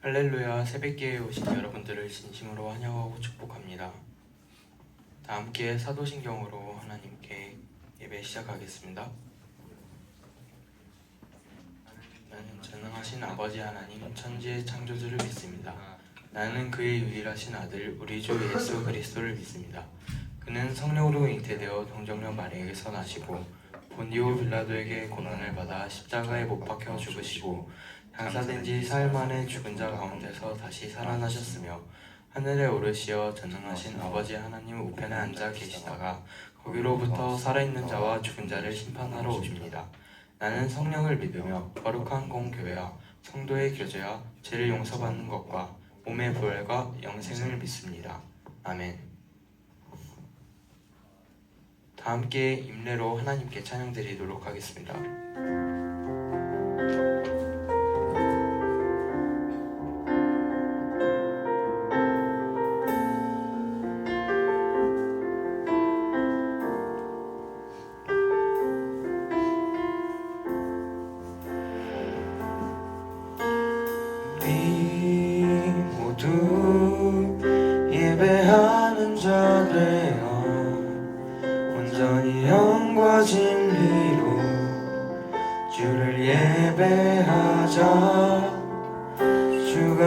할렐루야. 새벽기에 오신 여러분들을 진심으로 환영하고 축복합니다. 다 함께 사도신경으로 하나님께 예배 시작하겠습니다. 나는 전능하신 아버지 하나님 천지의 창조주를 믿습니다. 나는 그의 유일하신 아들 우리 주 예수 그리스도를 믿습니다. 그는 성령으로 잉태되어 동정녀 마리아에게서 나시고 본디오 빌라도에게 고난을 받아 십자가에 못 박혀 죽으시고 장사된 지 사흘 만에 죽은 자 가운데서 다시 살아나셨으며 하늘에 오르시어 전능하신 아버지 하나님 우편에 앉아 계시다가 거기로부터 살아있는 자와 죽은 자를 심판하러 오십니다. 나는 성령을 믿으며 거룩한 공교회와 성도의 교제와 죄를 용서받는 것과 몸의 부활과 영생을 믿습니다. 아멘. 다 함께 임례로 하나님께 찬양드리도록 하겠습니다. 예배하는 자 되어 온전히 영과 진리로 주를 예배하자. 주가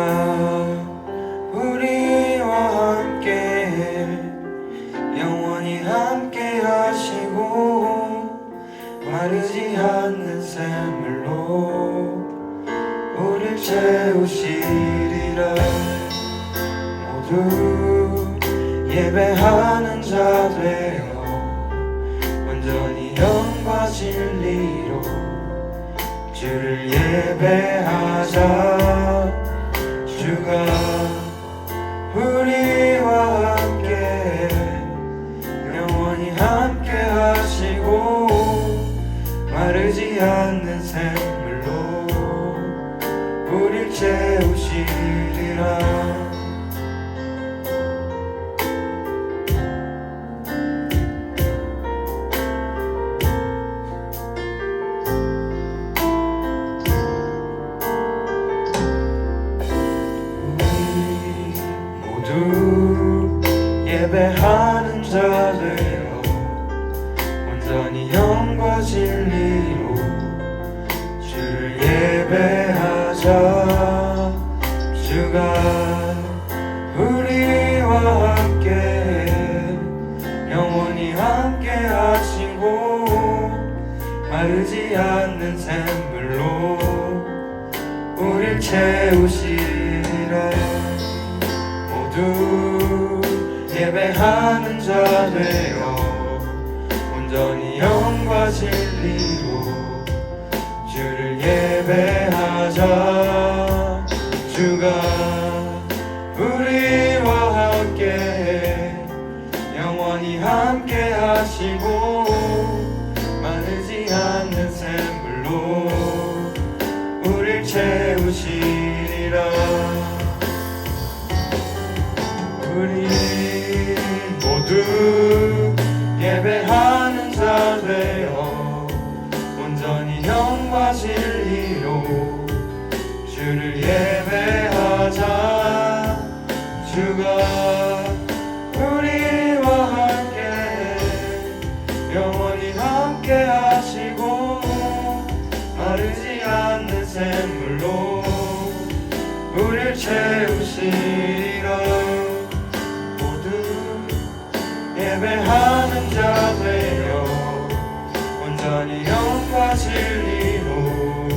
우리와 함께 영원히 함께 하시고 마르지 않는 샘물로 우릴 채우시리라. 모두 예배하는 자 되어 온전히 영과 진리로 주를 예배하자. 주가 우리와 함께 영원히 함께 하시고 마르지 않는 샘물로 우릴 채우시리라. 예배하는 자 되어 온전히 영과 진리로 주를 예배하자. 주가 우리와 함께 영원히 함께 하시고 마르지 않는 샘물로 우릴 채우시리라. 모두 예배하는 자 되어 온전히 영과 진리로 주를 예배하자. 주가 우리와 함께 영원히 함께 하시고 마르지 않는 샘물로 우릴 채우시리라. 우리 모두 예배하는 자 되어 온전히 영과 진리로 주를 예배하자. 주가 우리와 함께 영원히 함께 하시고 마르지 않는 샘물로 우릴 채우시리라. 예배하는 자 되어 온전히 영과 진리로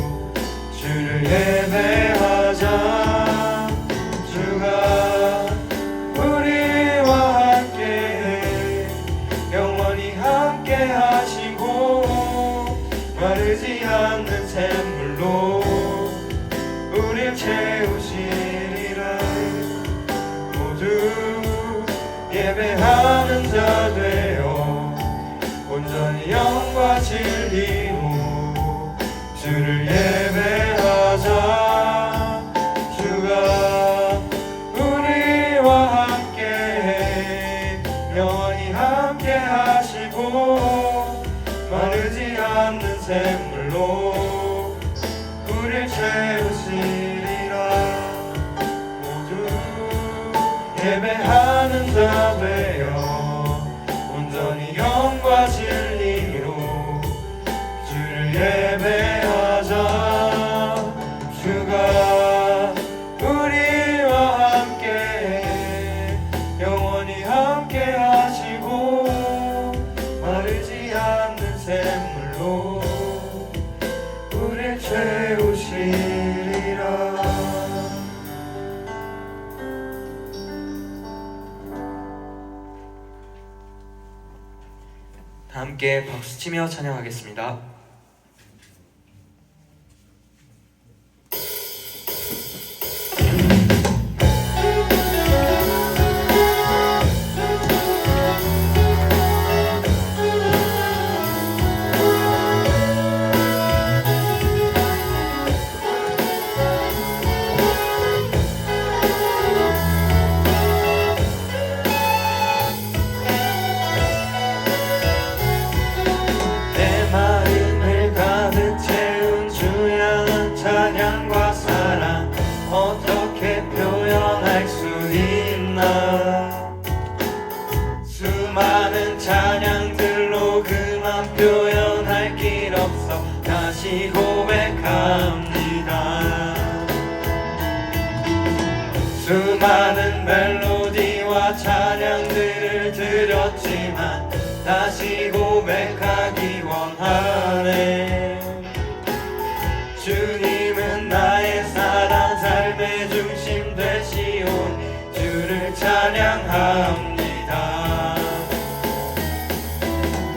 주를 예배하자. 주가 우리와 함께 영원히 함께 하시고 마르지 않는 샘물로 우릴 채우시리라. 모두 예배하는 자 되어 온전히 영과 진리로 주를 예배하자. 주가 우리와 함께 영원히 함께 하시고 마르지 않는 샘물로 우릴 채우시리라. 예배하는 자 되어 온전히 영과 진리로 주를 예배하자. 주가 우리와 함께 영원히 함께 하시고 마르지 않는 샘물로 우릴 채우시리라. 다 함께 박수치며 찬양하겠습니다. 내 마음을 가득 채운 주의 찬양과 사랑 어떻게 표현할 수 있나. 수많은 찬양들로 그만 표현할 길 없어 다시 고백합니다. 수많은 멜로디와 찬양들을 들었지만 다시 고백하기 원하네. 주님은 나의 사랑 삶의 중심 되시오니 주를 찬양합니다.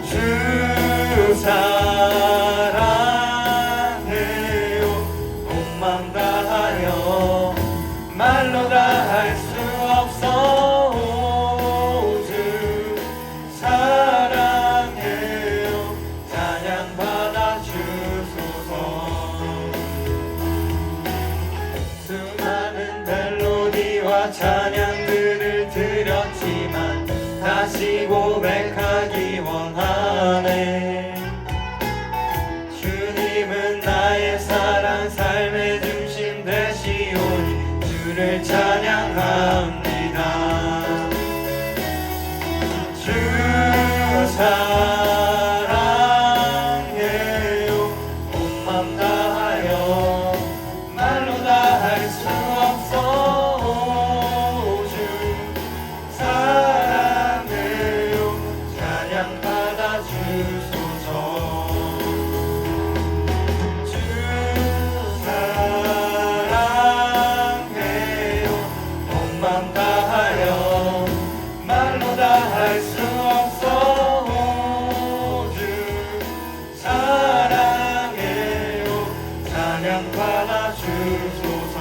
주 사랑해요 온 맘 다하여 말로 다 할 수 없어. 오, 주 사랑해요 찬양 받아 주소서. 수많은 멜로디와 찬양들을 들었지만 다시 고백하기 원하네. 주님은 나의 사랑 삶의 중심 되시오니 주를 찬양합니다. 주 사랑해요 온 맘 다하여 말로 다 할 수 없어. 오, 주 사랑해요 찬양 받아 주소서. 주 사랑해요 온 맘 다하여 말로 다 할 수 없어. 오, 주 사랑해요 찬양 받아 주소서.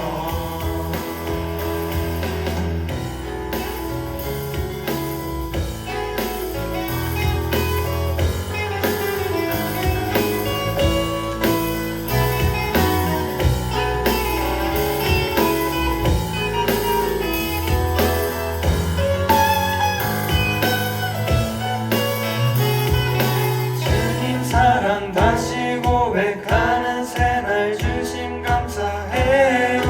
주님 사랑 다시 고백하는 새날 주심 감사해요.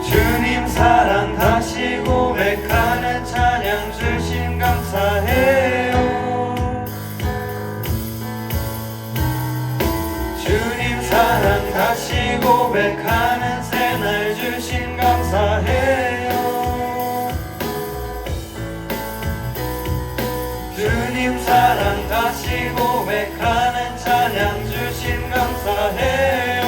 주님 사랑 다시 고백하는 찬양 주심 감사해요. 주님 사랑 다시 고백하는 새날 주심 감사해요. 주님 사랑 다시 고백하는 찬양 주심 감사해요.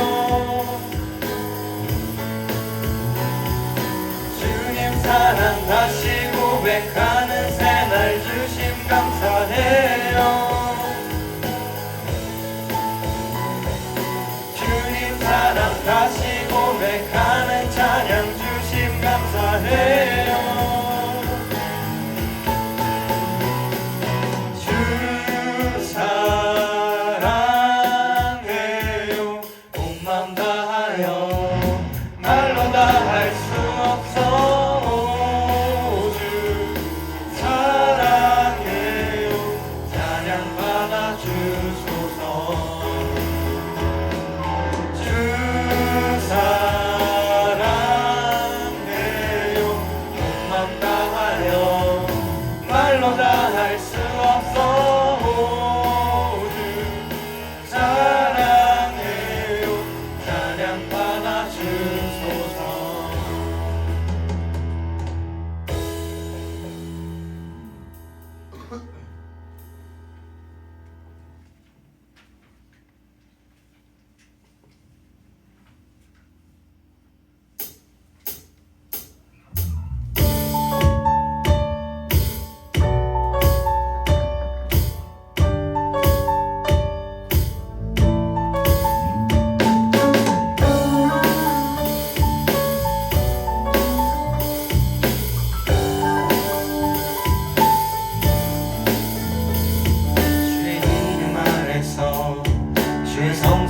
주님 사랑 다시 고백하는 새날 주심 감사해요. 주님 사랑 다시 고백하는 찬양 주심 감사해요. 주 사랑해요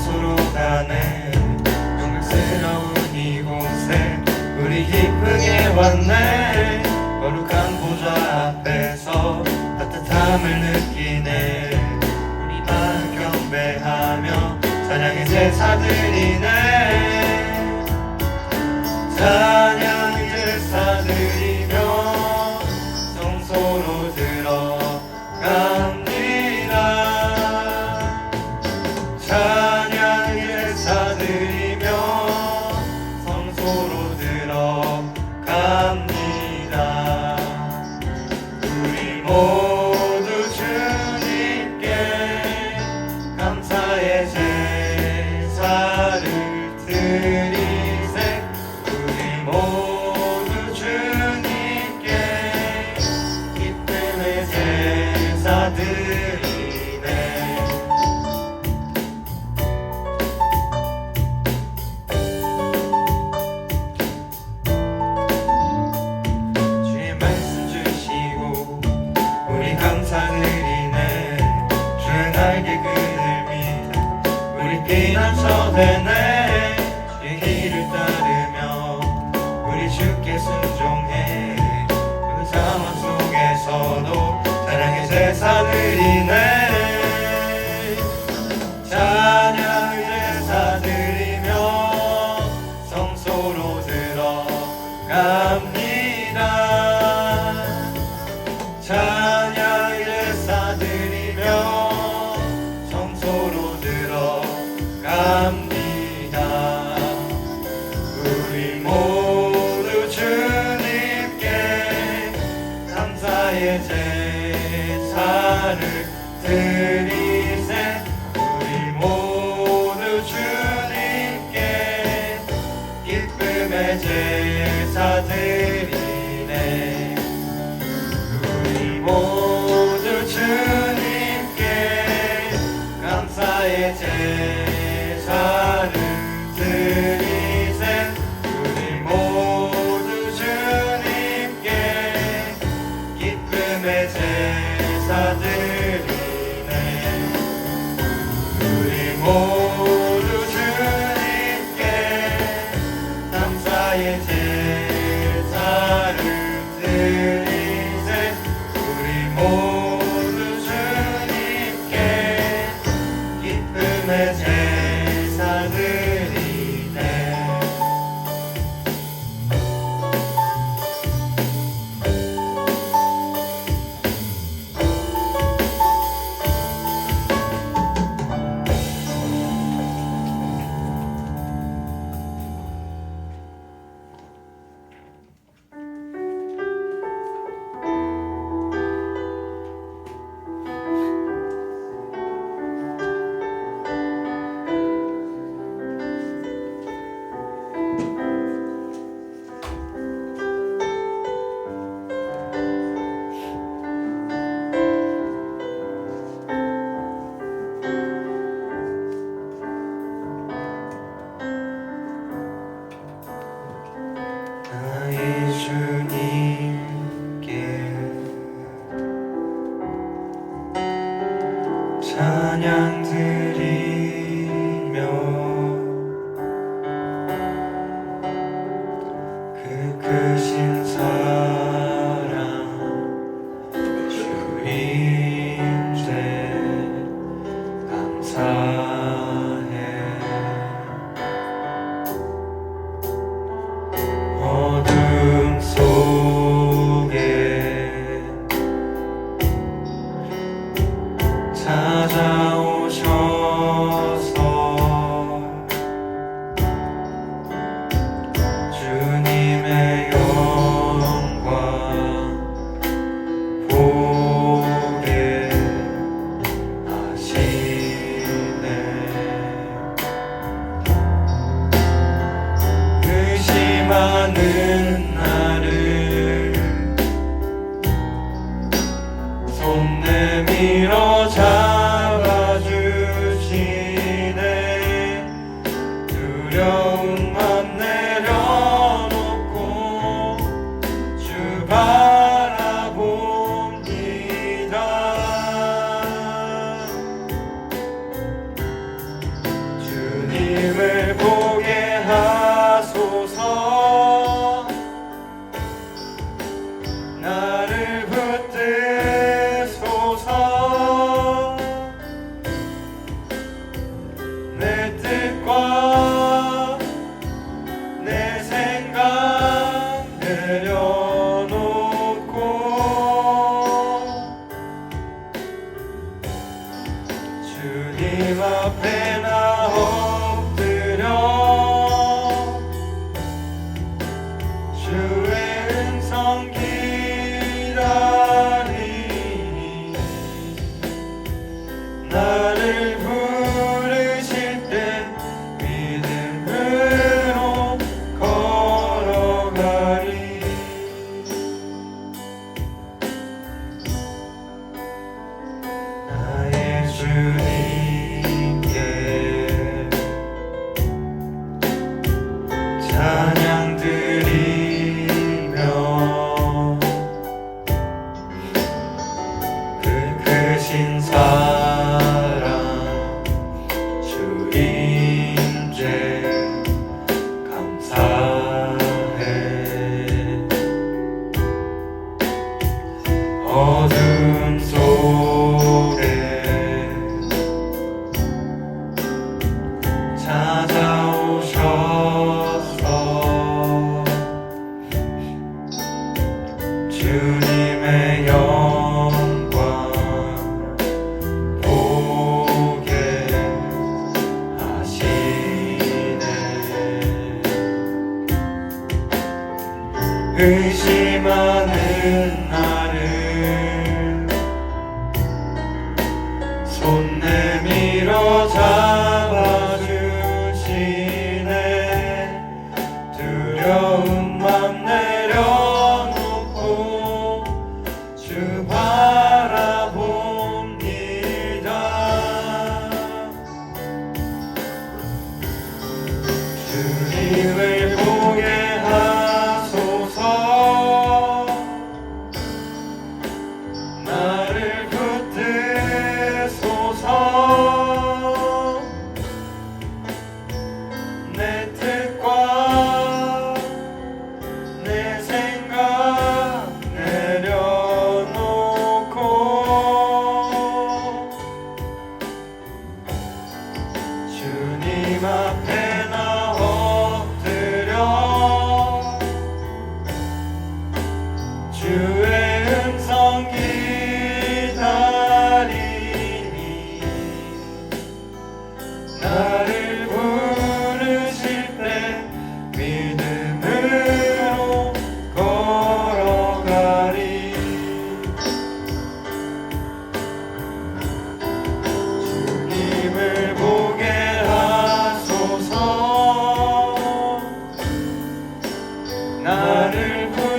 장소로 가네. 영광스러운 이곳에 우리 기쁘게 왔네. 거룩한 보좌 앞에서 따뜻함을 느끼네. 우리 마음 경배하며 찬양의 제사드리네. 찬양의 제사드리며 성소로 들어갑니다. 찬양의 제사드리며 성소로 들어갑니다. 우리 모두 주님께 감사의 제사를 드리세. 우리 모두 주님께 기쁨의 제사 드리네. 주의 말씀 주시고 우리 감사드리네. 주의 날개 그늘 밑에 우리 피난처되네. 주의 길을 따르며 우리 주께 순종해. 그 상황 속에서도 찬양의 제사드리네. 찬양의 제사드리며 성소로 들어갑니다. 찬양의 제사드리며 성소로 들어갑니다. 우리 모두 주님께 감사의 제사를 드리세. 우리 모두 주님께 기쁨의 제사 드리네. 우리 모두 주님께 감사의 제사를 드리세. 우리 모두 주님께 기쁨의 제사 드리네. 우리 모두 주님께 감사의 제사를 드리세. 우리 모두 주님께 기쁨의 제사 드리네. 나의 주님께 찬양 드리며 그 크신 사랑 주임새 감사해. 어둠 속에 찾아오셔서 주님의 영광 보게 하시네. 의심하는 나를 손 내밀어 잡아주시네. 두려운 맘 내려놓고 주 바라봅니다. 주 찾아오셨어. 주님의 영광 보게 하시네. 의심하는 나를 손 내밀어 잡아주시네. 두려운 맘 내려놓고 주 바라봅니다. 주님을 보게 하소서. 나를 붙드소서. 내 뜻과 내 생각 내려놓고 주님 앞에 나 엎드려 주의 음성 기다리니 나를 부르실 때 믿음으로 걸어가리. 주님을 보게 하소서. 나를 붙드소서.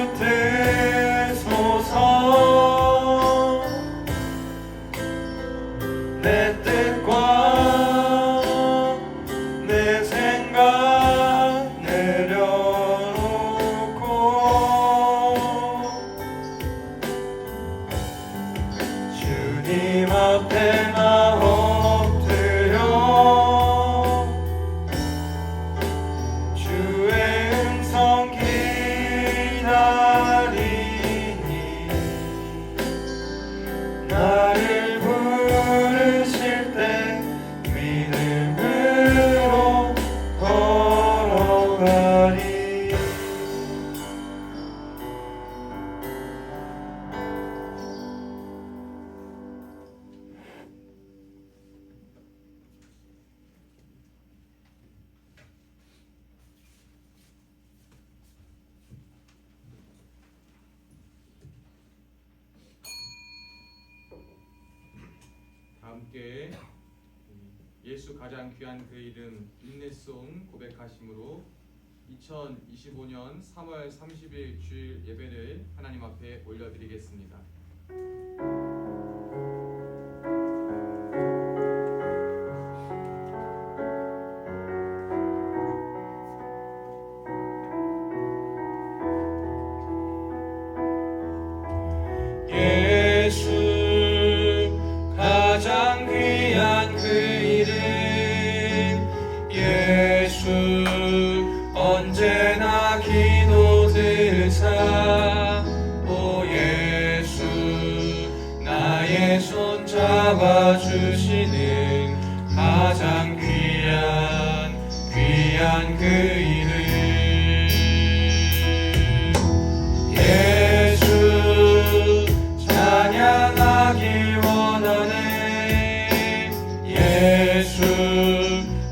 내 뜻과 내 생각 내려놓고 주님 앞에 나 엎드려 주의 음성 기다리니 나를 부르실 때 믿음으로 걸어가리. 다 함께 예수 가장 귀한 그 이름 인내송 고백하심으로 2025년 3월 30일 주일 예배를 하나님 앞에 올려드리겠습니다. 예수 가장 귀한 그 이름 예수 언제나 기도 들으사 오 예수 나의 손 잡아주시는 가장 귀한 그 이름 예수 찬양하길 원하네. 예수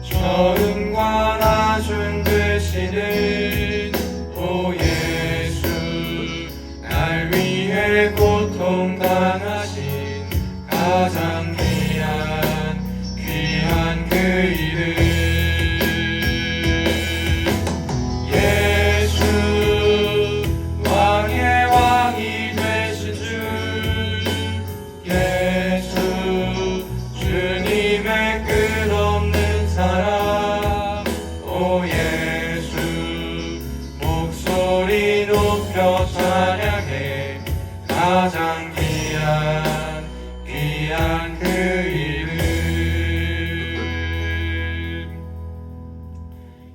처음과 나중 되시는 오 예수 날 위해 고통 당하신 가장 귀한 그 이름 예수 왕의 왕이 되신 주 예수 주님의 끝없는 사랑 오 예수 목소리 높여 찬양해 가장 귀한 그 이름.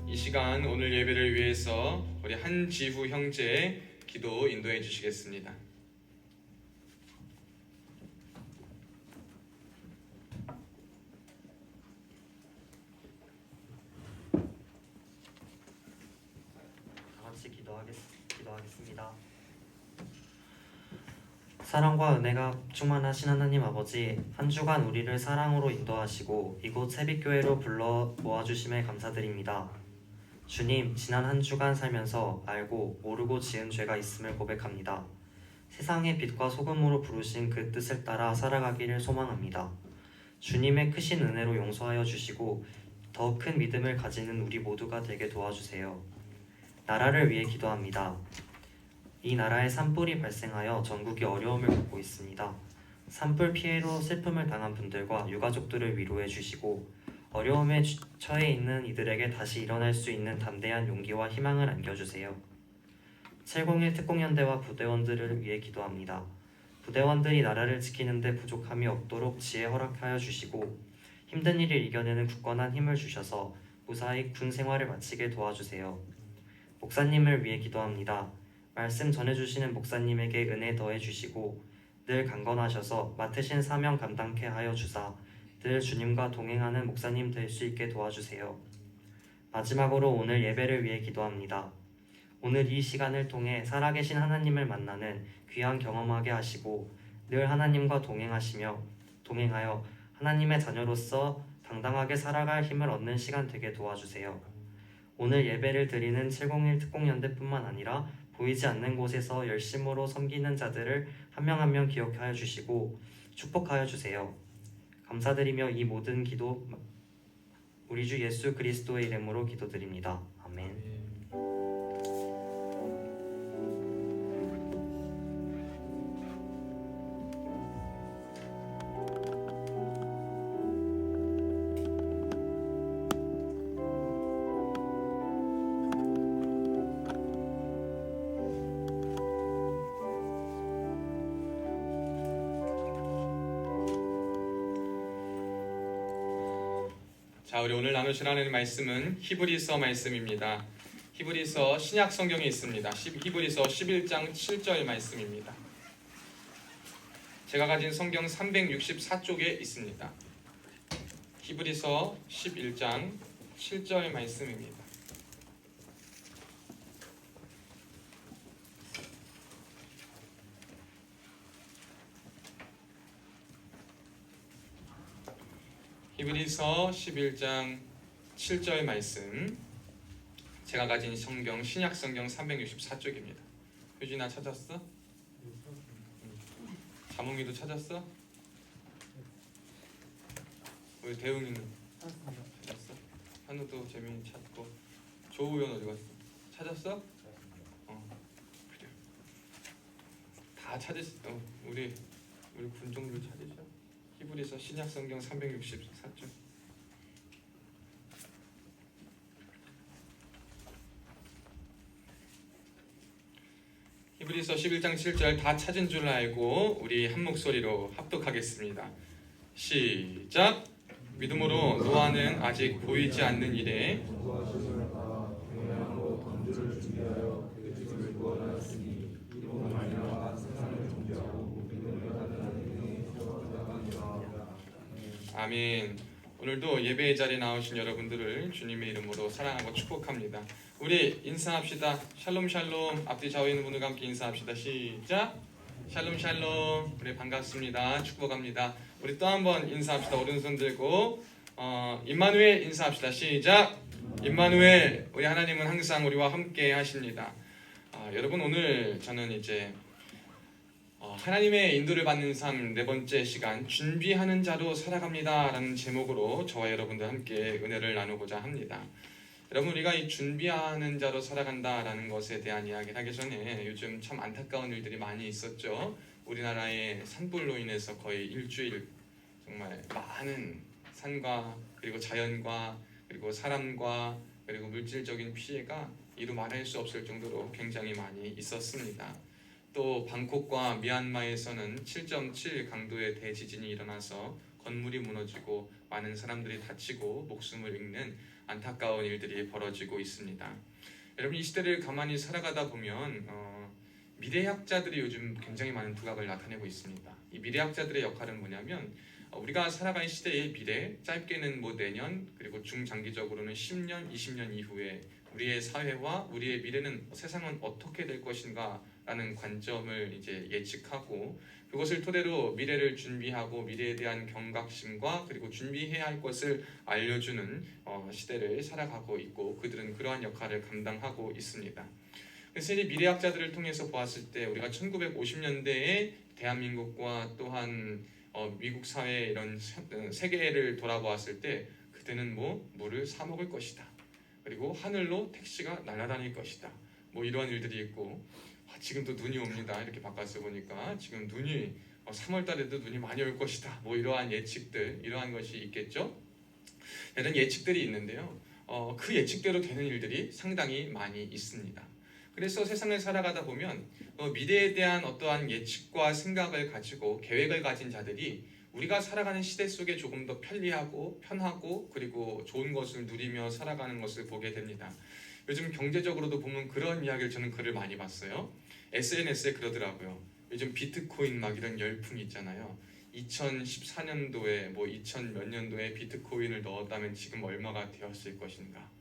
이 시간 오늘 예배를 위해서 우리 한지후 형제 기도 인도해 주시겠습니다. 기도하겠습니다. 사랑과 은혜가 충만하신 하나님 아버지, 한 주간 우리를 사랑으로 인도하시고 이곳 새빛교회로 불러 모아주심에 감사드립니다. 주님, 지난 한 주간 살면서 알고 모르고 지은 죄가 있음을 고백합니다. 세상의 빛과 소금으로 부르신 그 뜻을 따라 살아가기를 소망합니다. 주님의 크신 은혜로 용서하여 주시고 더 큰 믿음을 가지는 우리 모두가 되게 도와주세요. 나라를 위해 기도합니다. 이 나라에 산불이 발생하여 전국이 어려움을 겪고 있습니다. 산불 피해로 슬픔을 당한 분들과 유가족들을 위로해 주시고 어려움에 처해 있는 이들에게 다시 일어날 수 있는 담대한 용기와 희망을 안겨주세요. 701 특공연대와 부대원들을 위해 기도합니다. 부대원들이 나라를 지키는 데 부족함이 없도록 지혜 허락하여 주시고 힘든 일을 이겨내는 굳건한 힘을 주셔서 무사히 군 생활을 마치게 도와주세요. 목사님을 위해 기도합니다. 말씀 전해주시는 목사님에게 은혜 더해 주시고 늘 강건하셔서 맡으신 사명 감당케 하여 주사 늘 주님과 동행하는 목사님 될 수 있게 도와주세요. 마지막으로 오늘 예배를 위해 기도합니다. 오늘 이 시간을 통해 살아계신 하나님을 만나는 귀한 경험하게 하시고 늘 하나님과 동행하여 하나님의 자녀로서 당당하게 살아갈 힘을 얻는 시간 되게 도와주세요. 오늘 예배를 드리는 701 특공연대뿐만 아니라 보이지 않는 곳에서 열심으로 섬기는 자들을 한 명 한 명 기억하여 주시고 축복하여 주세요. 감사드리며 이 모든 기도 우리 주 예수 그리스도의 이름으로 기도드립니다. 아멘. 자, 우리 오늘 나누실 하나님의 말씀은 히브리서 말씀입니다. 히브리서 신약 성경에 있습니다. 히브리서 11장 7절 말씀입니다. 제가 가진 성경 364쪽에 있습니다. 히브리서 11장 7절 말씀입니다. 히브리서 11장 7절 말씀, 제가 가진 성경 신약 성경 364쪽입니다. 효진아 찾았어? 자몽이도 찾았어? 우리 대웅이는 찾았어? 현우도 재민이 찾고, 조우현 어디 갔어? 찾았어? 그래. 다 찾으셨어. 우리 군종들 찾으셔. 히브리서 신약 성경 364쪽. 히브리서 11장 7절 다 찾은 줄 알고 우리 한 목소리로 합독하겠습니다. 시작. 믿음으로 노아는 아직 보이지 않는 일에 아멘. 오늘도 예배의 자리에 나오신 여러분들을 주님의 이름으로 사랑하고 축복합니다. 우리 인사합시다. 샬롬 샬롬. 앞뒤 좌우에 있는 분들과 함께 인사합시다. 시작. 샬롬 샬롬. 우리 반갑습니다. 축복합니다. 우리 또 한번 인사합시다. 오른손 들고 임마누엘 인사합시다. 시작. 임마누엘. 우리 하나님은 항상 우리와 함께 하십니다. 여러분, 오늘 저는 이제 하나님의 인도를 받는 삶 네 번째 시간, 준비하는 자로 살아갑니다 라는 제목으로 저와 여러분들 함께 은혜를 나누고자 합니다. 여러분, 우리가 이 준비하는 자로 살아간다 라는 것에 대한 이야기를 하기 전에 요즘 참 안타까운 일들이 많이 있었죠. 우리나라의 산불로 인해서 거의 일주일 정말 많은 산과 그리고 자연과 그리고 사람과 그리고 물질적인 피해가 이루 말할 수 없을 정도로 굉장히 많이 있었습니다. 또 방콕과 미얀마에서는 7.7 강도의 대지진이 일어나서 건물이 무너지고 많은 사람들이 다치고 목숨을 잃는 안타까운 일들이 벌어지고 있습니다. 여러분, 이 시대를 가만히 살아가다 보면 미래학자들이 요즘 굉장히 많은 두각을 나타내고 있습니다. 이 미래학자들의 역할은 뭐냐면 우리가 살아갈 시대의 미래, 짧게는 뭐 내년, 그리고 중장기적으로는 10년, 20년 이후에 우리의 사회와 우리의 미래는 세상은 어떻게 될 것인가 라는 관점을 이제 예측하고 그것을 토대로 미래를 준비하고 미래에 대한 경각심과 그리고 준비해야 할 것을 알려주는 시대를 살아가고 있고 그들은 그러한 역할을 감당하고 있습니다. 그래서 이 미래학자들을 통해서 보았을 때 우리가 1950년대에 대한민국과 또한 미국 사회 이런 세계를 돌아보았을 때 그때는 물을 사 먹을 것이다. 그리고 하늘로 택시가 날아다닐 것이다. 이러한 일들이 있고 지금도 눈이 옵니다. 이렇게 바꿔서 보니까 지금 눈이 3월 달에도 눈이 많이 올 것이다. 이러한 예측들, 이러한 것이 있겠죠. 이런 예측들이 있는데요. 그 예측대로 되는 일들이 상당히 많이 있습니다. 그래서 세상을 살아가다 보면 미래에 대한 어떠한 예측과 생각을 가지고 계획을 가진 자들이 우리가 살아가는 시대 속에 조금 더 편리하고 편하고 그리고 좋은 것을 누리며 살아가는 것을 보게 됩니다. 요즘 경제적으로도 보면 그런 이야기를 저는 글을 많이 봤어요. SNS에 그러더라고요. 요즘 비트코인 막 이런 열풍이 있잖아요. 2014년도에 2000 몇 년도에 비트코인을 넣었다면 지금 얼마가 되었을 것인가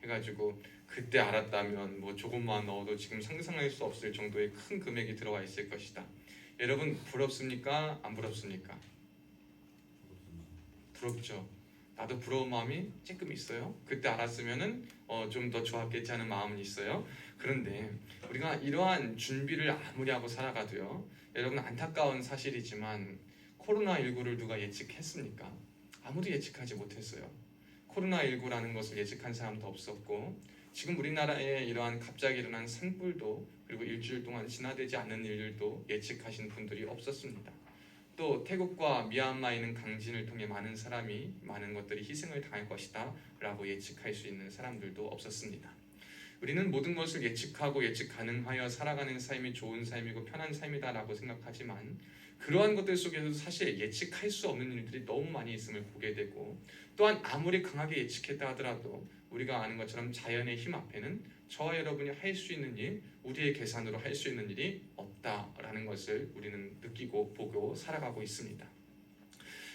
해가지고 그때 알았다면 조금만 넣어도 지금 상상할 수 없을 정도의 큰 금액이 들어와 있을 것이다. 여러분 부럽습니까? 안 부럽습니까? 부럽죠. 나도 부러운 마음이 조금 있어요. 그때 알았으면은 좀 더 좋았겠지 하는 마음은 있어요. 그런데 우리가 이러한 준비를 아무리 하고 살아가도요. 여러분 안타까운 사실이지만 코로나19를 누가 예측했습니까? 아무도 예측하지 못했어요. 코로나19라는 것을 예측한 사람도 없었고 지금 우리나라에 이러한 갑자기 일어난 산불도 그리고 일주일 동안 진화되지 않는 일들도 예측하신 분들이 없었습니다. 또 태국과 미얀마에 있는 강진을 통해 많은 사람이 많은 것들이 희생을 당할 것이다 라고 예측할 수 있는 사람들도 없었습니다. 우리는 모든 것을 예측하고 예측 가능하여 살아가는 삶이 좋은 삶이고 편한 삶이다 라고 생각하지만 그러한 것들 속에서도 사실 예측할 수 없는 일들이 너무 많이 있음을 보게 되고 또한 아무리 강하게 예측했다 하더라도 우리가 아는 것처럼 자연의 힘 앞에는 저와 여러분이 할 수 있는 일, 우리의 계산으로 할 수 있는 일이 없다라는 것을 우리는 느끼고 보고 살아가고 있습니다.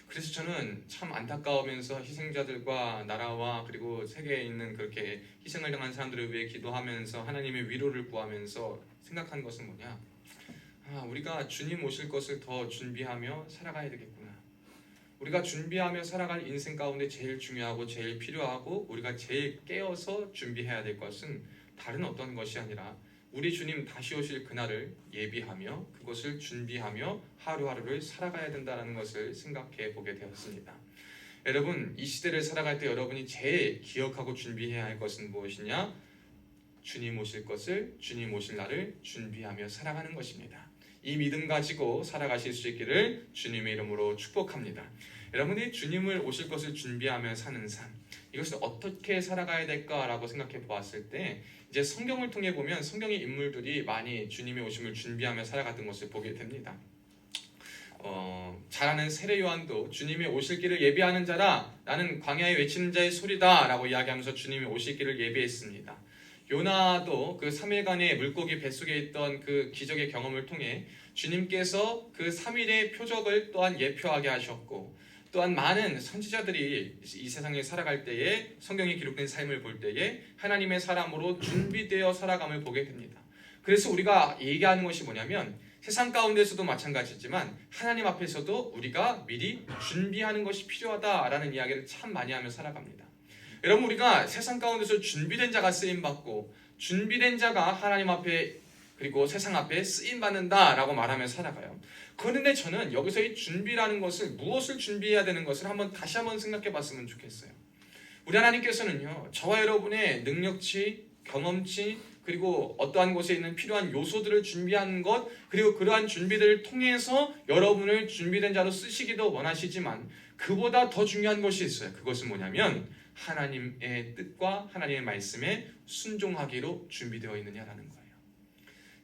그래서 저는 참 안타까우면서 희생자들과 나라와 그리고 세계에 있는 그렇게 희생을 당한 사람들을 위해 기도하면서 하나님의 위로를 구하면서 생각한 것은 뭐냐? 우리가 주님 오실 것을 더 준비하며 살아가야 되겠구나. 우리가 준비하며 살아갈 인생 가운데 제일 중요하고 제일 필요하고 우리가 제일 깨어서 준비해야 될 것은 다른 어떤 것이 아니라 우리 주님 다시 오실 그날을 예비하며 그것을 준비하며 하루하루를 살아가야 된다는 것을 생각해 보게 되었습니다. 여러분 이 시대를 살아갈 때 여러분이 제일 기억하고 준비해야 할 것은 무엇이냐? 주님 오실 것을 주님 오실 날을 준비하며 살아가는 것입니다. 이 믿음 가지고 살아가실 수 있기를 주님의 이름으로 축복합니다. 여러분이 주님을 오실 것을 준비하며 사는 삶 이것을 어떻게 살아가야 될까라고 생각해 보았을 때 이제 성경을 통해 보면 성경의 인물들이 많이 주님의 오심을 준비하며 살아갔던 것을 보게 됩니다. 잘 아는 세례 요한도 주님의 오실 길을 예비하는 자라 나는 광야에 외치는 자의 소리다 라고 이야기하면서 주님이 오실 길을 예비했습니다. 요나도 그 3일간의 물고기 뱃속에 있던 그 기적의 경험을 통해 주님께서 그 3일의 표적을 또한 예표하게 하셨고 또한 많은 선지자들이 이 세상에 살아갈 때에 성경에 기록된 삶을 볼 때에 하나님의 사람으로 준비되어 살아감을 보게 됩니다. 그래서 우리가 얘기하는 것이 뭐냐면 세상 가운데서도 마찬가지지만 하나님 앞에서도 우리가 미리 준비하는 것이 필요하다라는 이야기를 참 많이 하며 살아갑니다. 여러분 우리가 세상 가운데서 준비된 자가 쓰임받고 준비된 자가 하나님 앞에 그리고 세상 앞에 쓰임받는다라고 말하며 살아가요. 그런데 저는 여기서 이 준비라는 것을 무엇을 준비해야 되는 것을 다시 한번 생각해 봤으면 좋겠어요. 우리 하나님께서는요 저와 여러분의 능력치, 경험치 그리고 어떠한 곳에 있는 필요한 요소들을 준비하는 것 그리고 그러한 준비들을 통해서 여러분을 준비된 자로 쓰시기도 원하시지만 그보다 더 중요한 것이 있어요. 그것은 뭐냐면 하나님의 뜻과 하나님의 말씀에 순종하기로 준비되어 있느냐라는 거예요.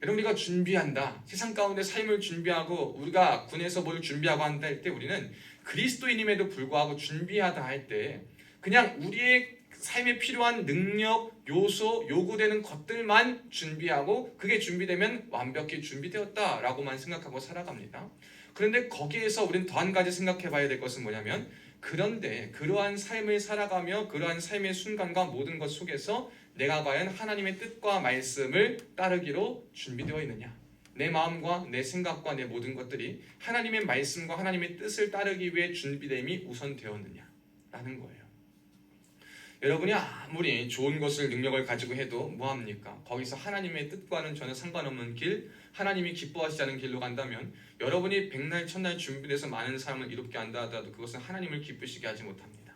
여러분 우리가 준비한다. 세상 가운데 삶을 준비하고 우리가 군에서 뭘 준비하고 한다 할 때 우리는 그리스도인임에도 불구하고 준비하다 할 때 그냥 우리의 삶에 필요한 능력, 요소, 요구되는 것들만 준비하고 그게 준비되면 완벽히 준비되었다라고만 생각하고 살아갑니다. 그런데 거기에서 우리는 더 한 가지 생각해 봐야 될 것은 뭐냐면 그런데 그러한 삶을 살아가며 그러한 삶의 순간과 모든 것 속에서 내가 과연 하나님의 뜻과 말씀을 따르기로 준비되어 있느냐? 내 마음과 내 생각과 내 모든 것들이 하나님의 말씀과 하나님의 뜻을 따르기 위해 준비됨이 우선되었느냐라는 거예요. 여러분이 아무리 좋은 것을 능력을 가지고 해도 뭐합니까? 거기서 하나님의 뜻과는 전혀 상관없는 길, 하나님이 기뻐하시지 않은 길로 간다면 여러분이 백날 천날 준비돼서 많은 사람을 이롭게 한다 하더라도 그것은 하나님을 기쁘시게 하지 못합니다.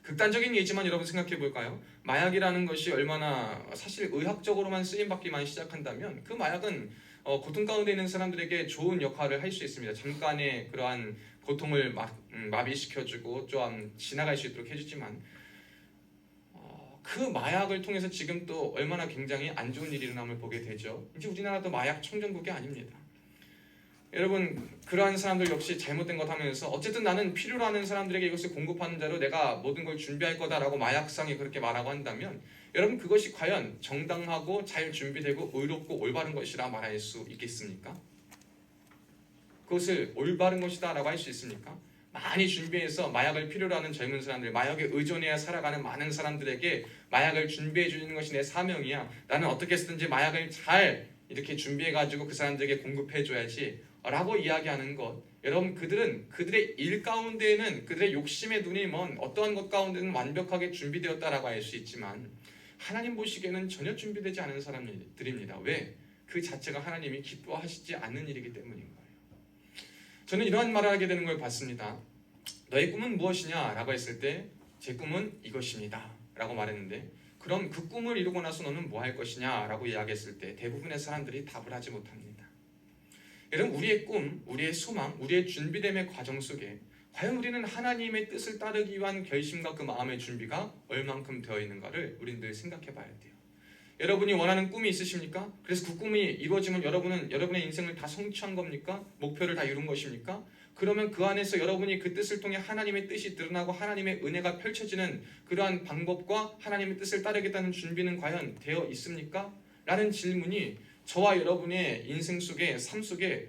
극단적인 예지만 여러분 생각해 볼까요? 마약이라는 것이 얼마나 사실 의학적으로만 쓰임받기만 시작한다면 그 마약은 고통 가운데 있는 사람들에게 좋은 역할을 할 수 있습니다. 잠깐의 그러한 고통을 마비시켜주고 좀 지나갈 수 있도록 해주지만 그 마약을 통해서 지금 또 얼마나 굉장히 안 좋은 일이 일어남을 보게 되죠. 이제 우리나라도 마약 청정국이 아닙니다. 여러분 그러한 사람들 역시 잘못된 것 하면서 어쨌든 나는 필요로 하는 사람들에게 이것을 공급하는 자로 내가 모든 걸 준비할 거다라고 마약상이 그렇게 말하고 한다면 여러분 그것이 과연 정당하고 잘 준비되고 의롭고 올바른 것이라 말할 수 있겠습니까? 그것을 올바른 것이다 라고 할 수 있습니까? 많이 준비해서 마약을 필요로 하는 젊은 사람들, 마약에 의존해야 살아가는 많은 사람들에게 마약을 준비해 주는 것이 내 사명이야. 나는 어떻게 해서든지 마약을 잘 이렇게 준비해가지고 그 사람들에게 공급해줘야지 라고 이야기하는 것, 여러분 그들의 일 가운데에는 그들의 욕심의 눈이 먼 어떠한 것 가운데는 완벽하게 준비되었다라고 할 수 있지만 하나님 보시기에는 전혀 준비되지 않은 사람들입니다. 왜? 그 자체가 하나님이 기뻐하시지 않는 일이기 때문인 거예요. 저는 이러한 말을 하게 되는 걸 봤습니다. 너의 꿈은 무엇이냐? 라고 했을 때 제 꿈은 이것입니다 라고 말했는데 그럼 그 꿈을 이루고 나서 너는 뭐 할 것이냐? 라고 이야기했을 때 대부분의 사람들이 답을 하지 못합니다. 여러분 우리의 꿈, 우리의 소망, 우리의 준비됨의 과정 속에 과연 우리는 하나님의 뜻을 따르기 위한 결심과 그 마음의 준비가 얼만큼 되어 있는가를 우리는 늘 생각해 봐야 돼요. 여러분이 원하는 꿈이 있으십니까? 그래서 그 꿈이 이루어지면 여러분은 여러분의 인생을 다 성취한 겁니까? 목표를 다 이룬 것입니까? 그러면 그 안에서 여러분이 그 뜻을 통해 하나님의 뜻이 드러나고 하나님의 은혜가 펼쳐지는 그러한 방법과 하나님의 뜻을 따르겠다는 준비는 과연 되어 있습니까? 라는 질문이 저와 여러분의 인생 속에 삶 속에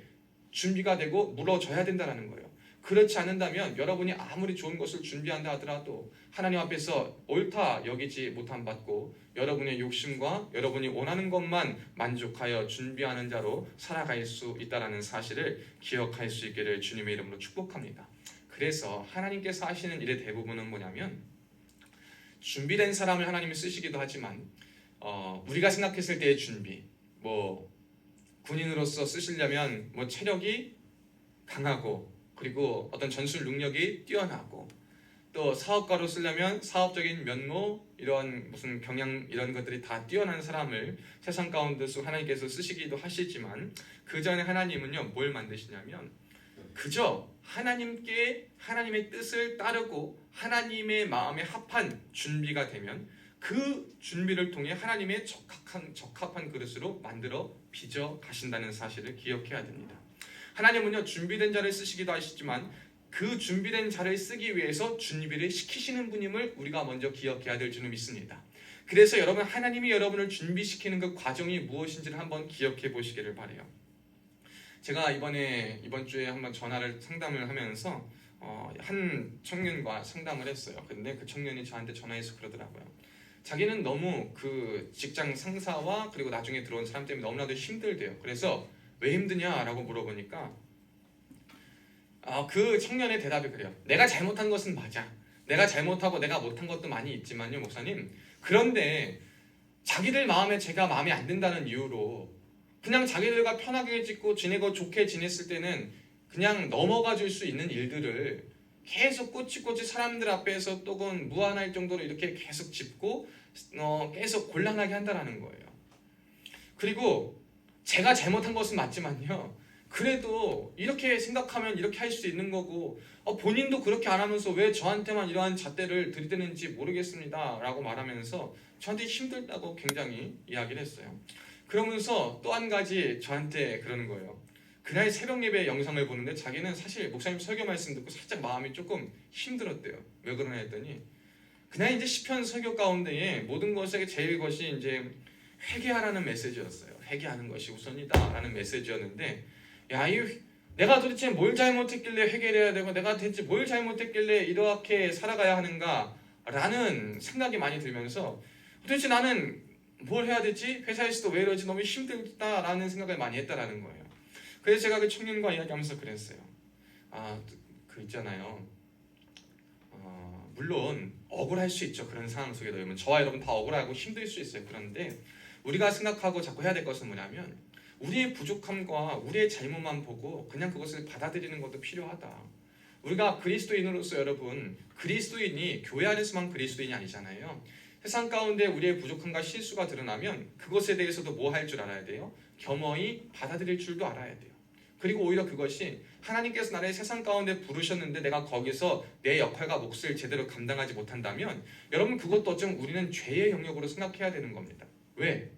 준비가 되고 물어져야 된다는 거예요. 그렇지 않는다면 여러분이 아무리 좋은 것을 준비한다 하더라도 하나님 앞에서 옳다 여기지 못함 받고 여러분의 욕심과 여러분이 원하는 것만 만족하여 준비하는 자로 살아갈 수 있다는 사실을 기억할 수 있기를 주님의 이름으로 축복합니다. 그래서 하나님께서 하시는 일의 대부분은 뭐냐면 준비된 사람을 하나님이 쓰시기도 하지만 우리가 생각했을 때의 준비, 군인으로서 쓰시려면 체력이 강하고 그리고 어떤 전술 능력이 뛰어나고 또 사업가로 쓰려면 사업적인 면모 이런 무슨 경영 이런 것들이 다 뛰어난 사람을 세상 가운데서 하나님께서 쓰시기도 하시지만 그 전에 하나님은요 뭘 만드시냐면 그저 하나님의 뜻을 따르고 하나님의 마음에 합한 준비가 되면 그 준비를 통해 하나님의 적합한 그릇으로 만들어 빚어 가신다는 사실을 기억해야 됩니다. 하나님은요 준비된 자를 쓰시기도 하시지만 그 준비된 자를 쓰기 위해서 준비를 시키시는 분임을 우리가 먼저 기억해야 될 줄을 믿습니다. 그래서 여러분 하나님이 여러분을 준비시키는 그 과정이 무엇인지를 한번 기억해 보시기를 바라요. 제가 이번 주에 한번 상담을 하면서 한 청년과 상담을 했어요. 근데 그 청년이 저한테 전화해서 그러더라고요. 자기는 너무 그 직장 상사와 그리고 나중에 들어온 사람 때문에 너무나도 힘들대요. 그래서 왜 힘드냐라고 물어보니까 그 청년의 대답이 그래요. 내가 잘못한 것은 맞아. 내가 잘못하고 내가 못한 것도 많이 있지만요, 목사님. 그런데 자기들 마음에 제가 마음에 안 든다는 이유로 그냥 자기들과 편하게 지내고 좋게 지냈을 때는 그냥 넘어가 줄 수 있는 일들을 계속 꼬치꼬치 사람들 앞에서 또는 무한할 정도로 이렇게 계속 짚고 계속 곤란하게 한다는 거예요. 그리고 제가 잘못한 것은 맞지만요. 그래도 이렇게 생각하면 이렇게 할 수 있는 거고 본인도 그렇게 안 하면서 왜 저한테만 이러한 잣대를 들이대는지 모르겠습니다 라고 말하면서 저한테 힘들다고 굉장히 이야기를 했어요. 그러면서 또 한 가지 저한테 그러는 거예요. 그날 새벽 예배 영상을 보는데 자기는 사실 목사님 설교 말씀 듣고 살짝 마음이 조금 힘들었대요. 왜 그러냐 했더니 그날 이제 시편 설교 가운데에 모든 것에 제일 것이 이제 회개하라는 메시지였어요. 회개하는 것이 우선이다 라는 메시지였는데 이 내가 도대체 뭘 잘못했길래 회개를 해야 되고 내가 대체 뭘 잘못했길래 이렇게 살아가야 하는가 라는 생각이 많이 들면서 도대체 나는 뭘 해야 되지? 회사에서도 왜 이러지? 너무 힘들다라는 생각을 많이 했다라는 거예요. 그래서 제가 그 청년과 이야기하면서 그랬어요. 그 있잖아요. 물론 억울할 수 있죠. 그런 상황 속에 놓이면 저와 여러분 다 억울하고 힘들 수 있어요. 그런데 우리가 생각하고 자꾸 해야 될 것은 뭐냐면 우리의 부족함과 우리의 잘못만 보고 그냥 그것을 받아들이는 것도 필요하다. 우리가 그리스도인으로서 여러분, 그리스도인이 교회 안에서만 그리스도인이 아니잖아요. 세상 가운데 우리의 부족함과 실수가 드러나면 그것에 대해서도 뭐 할 줄 알아야 돼요? 겸허히 받아들일 줄도 알아야 돼요. 그리고 오히려 그것이 하나님께서 나를 세상 가운데 부르셨는데 내가 거기서 내 역할과 몫을 제대로 감당하지 못한다면 여러분 그것도 어쩌면 우리는 죄의 영역으로 생각해야 되는 겁니다. 왜?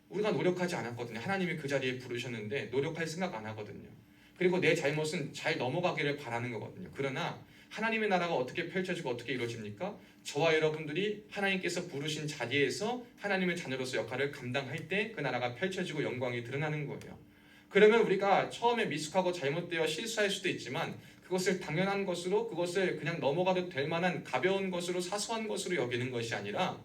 우리가 노력하지 않았거든요. 하나님이 그 자리에 부르셨는데 노력할 생각 안 하거든요. 그리고 내 잘못은 잘 넘어가기를 바라는 거거든요. 그러나 하나님의 나라가 어떻게 펼쳐지고 어떻게 이루어집니까? 저와 여러분들이 하나님께서 부르신 자리에서 하나님의 자녀로서 역할을 감당할 때 그 나라가 펼쳐지고 영광이 드러나는 거예요. 그러면 우리가 처음에 미숙하고 잘못되어 실수할 수도 있지만 그것을 당연한 것으로 그것을 그냥 넘어가도 될 만한 가벼운 것으로 사소한 것으로 여기는 것이 아니라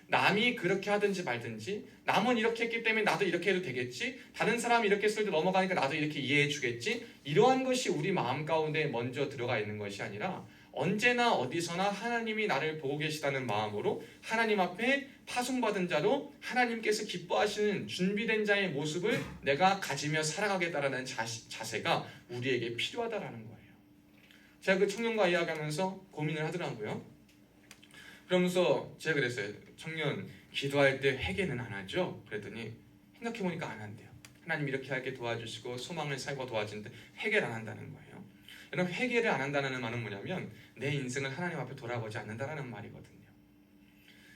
남이 그렇게 하든지 말든지 남은 이렇게 했기 때문에 나도 이렇게 해도 되겠지 다른 사람이 이렇게 했을 때 넘어가니까 나도 이렇게 이해해 주겠지 이러한 것이 우리 마음 가운데 먼저 들어가 있는 것이 아니라 언제나 어디서나 하나님이 나를 보고 계시다는 마음으로 하나님 앞에 파송받은 자로 하나님께서 기뻐하시는 준비된 자의 모습을 내가 가지며 살아가겠다라는 자세가 우리에게 필요하다라는 거예요. 제가 그 청년과 이야기하면서 고민을 하더라고요. 그러면서 제가 그랬어요. 청년 기도할 때 회개는 안 하죠? 그랬더니 생각해보니까 안 한대요. 하나님 이렇게 하게 도와주시고 소망을 살고 도와주는데 회개를 안 한다는 거예요. 여러분 회개를 안 한다는 말은 뭐냐면 내 인생을 하나님 앞에 돌아보지 않는다라는 말이거든요.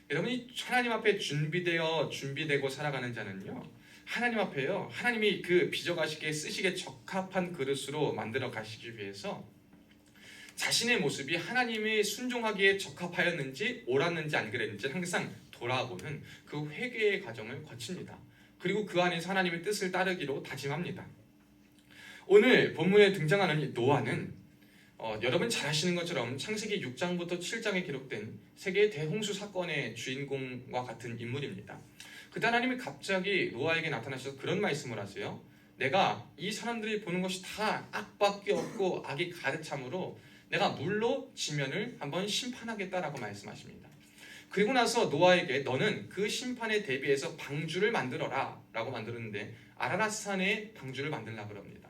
여러분이 하나님 앞에 준비되고 살아가는 자는요. 하나님 앞에요. 하나님이 그 빚어가시기에 쓰시기에 적합한 그릇으로 만들어 가시기 위해서 자신의 모습이 하나님의 순종하기에 적합하였는지 옳았는지 안 그랬는지 항상 돌아보는 그 회개의 과정을 거칩니다. 그리고 그 안에서 하나님의 뜻을 따르기로 다짐합니다. 오늘 본문에 등장하는 이 노아는 여러분 잘 아시는 것처럼 창세기 6장부터 7장에 기록된 세계의 대홍수 사건의 주인공과 같은 인물입니다. 그때 하나님이 갑자기 노아에게 나타나셔서 그런 말씀을 하세요. 내가 이 사람들이 보는 것이 다 악밖에 없고 악이 가득 참으로 내가 물로 지면을 한번 심판하겠다라고 말씀하십니다. 그리고 나서 노아에게 너는 그 심판에 대비해서 방주를 만들어라 라고 만들었는데 아라랏산에 방주를 만들려고 합니다.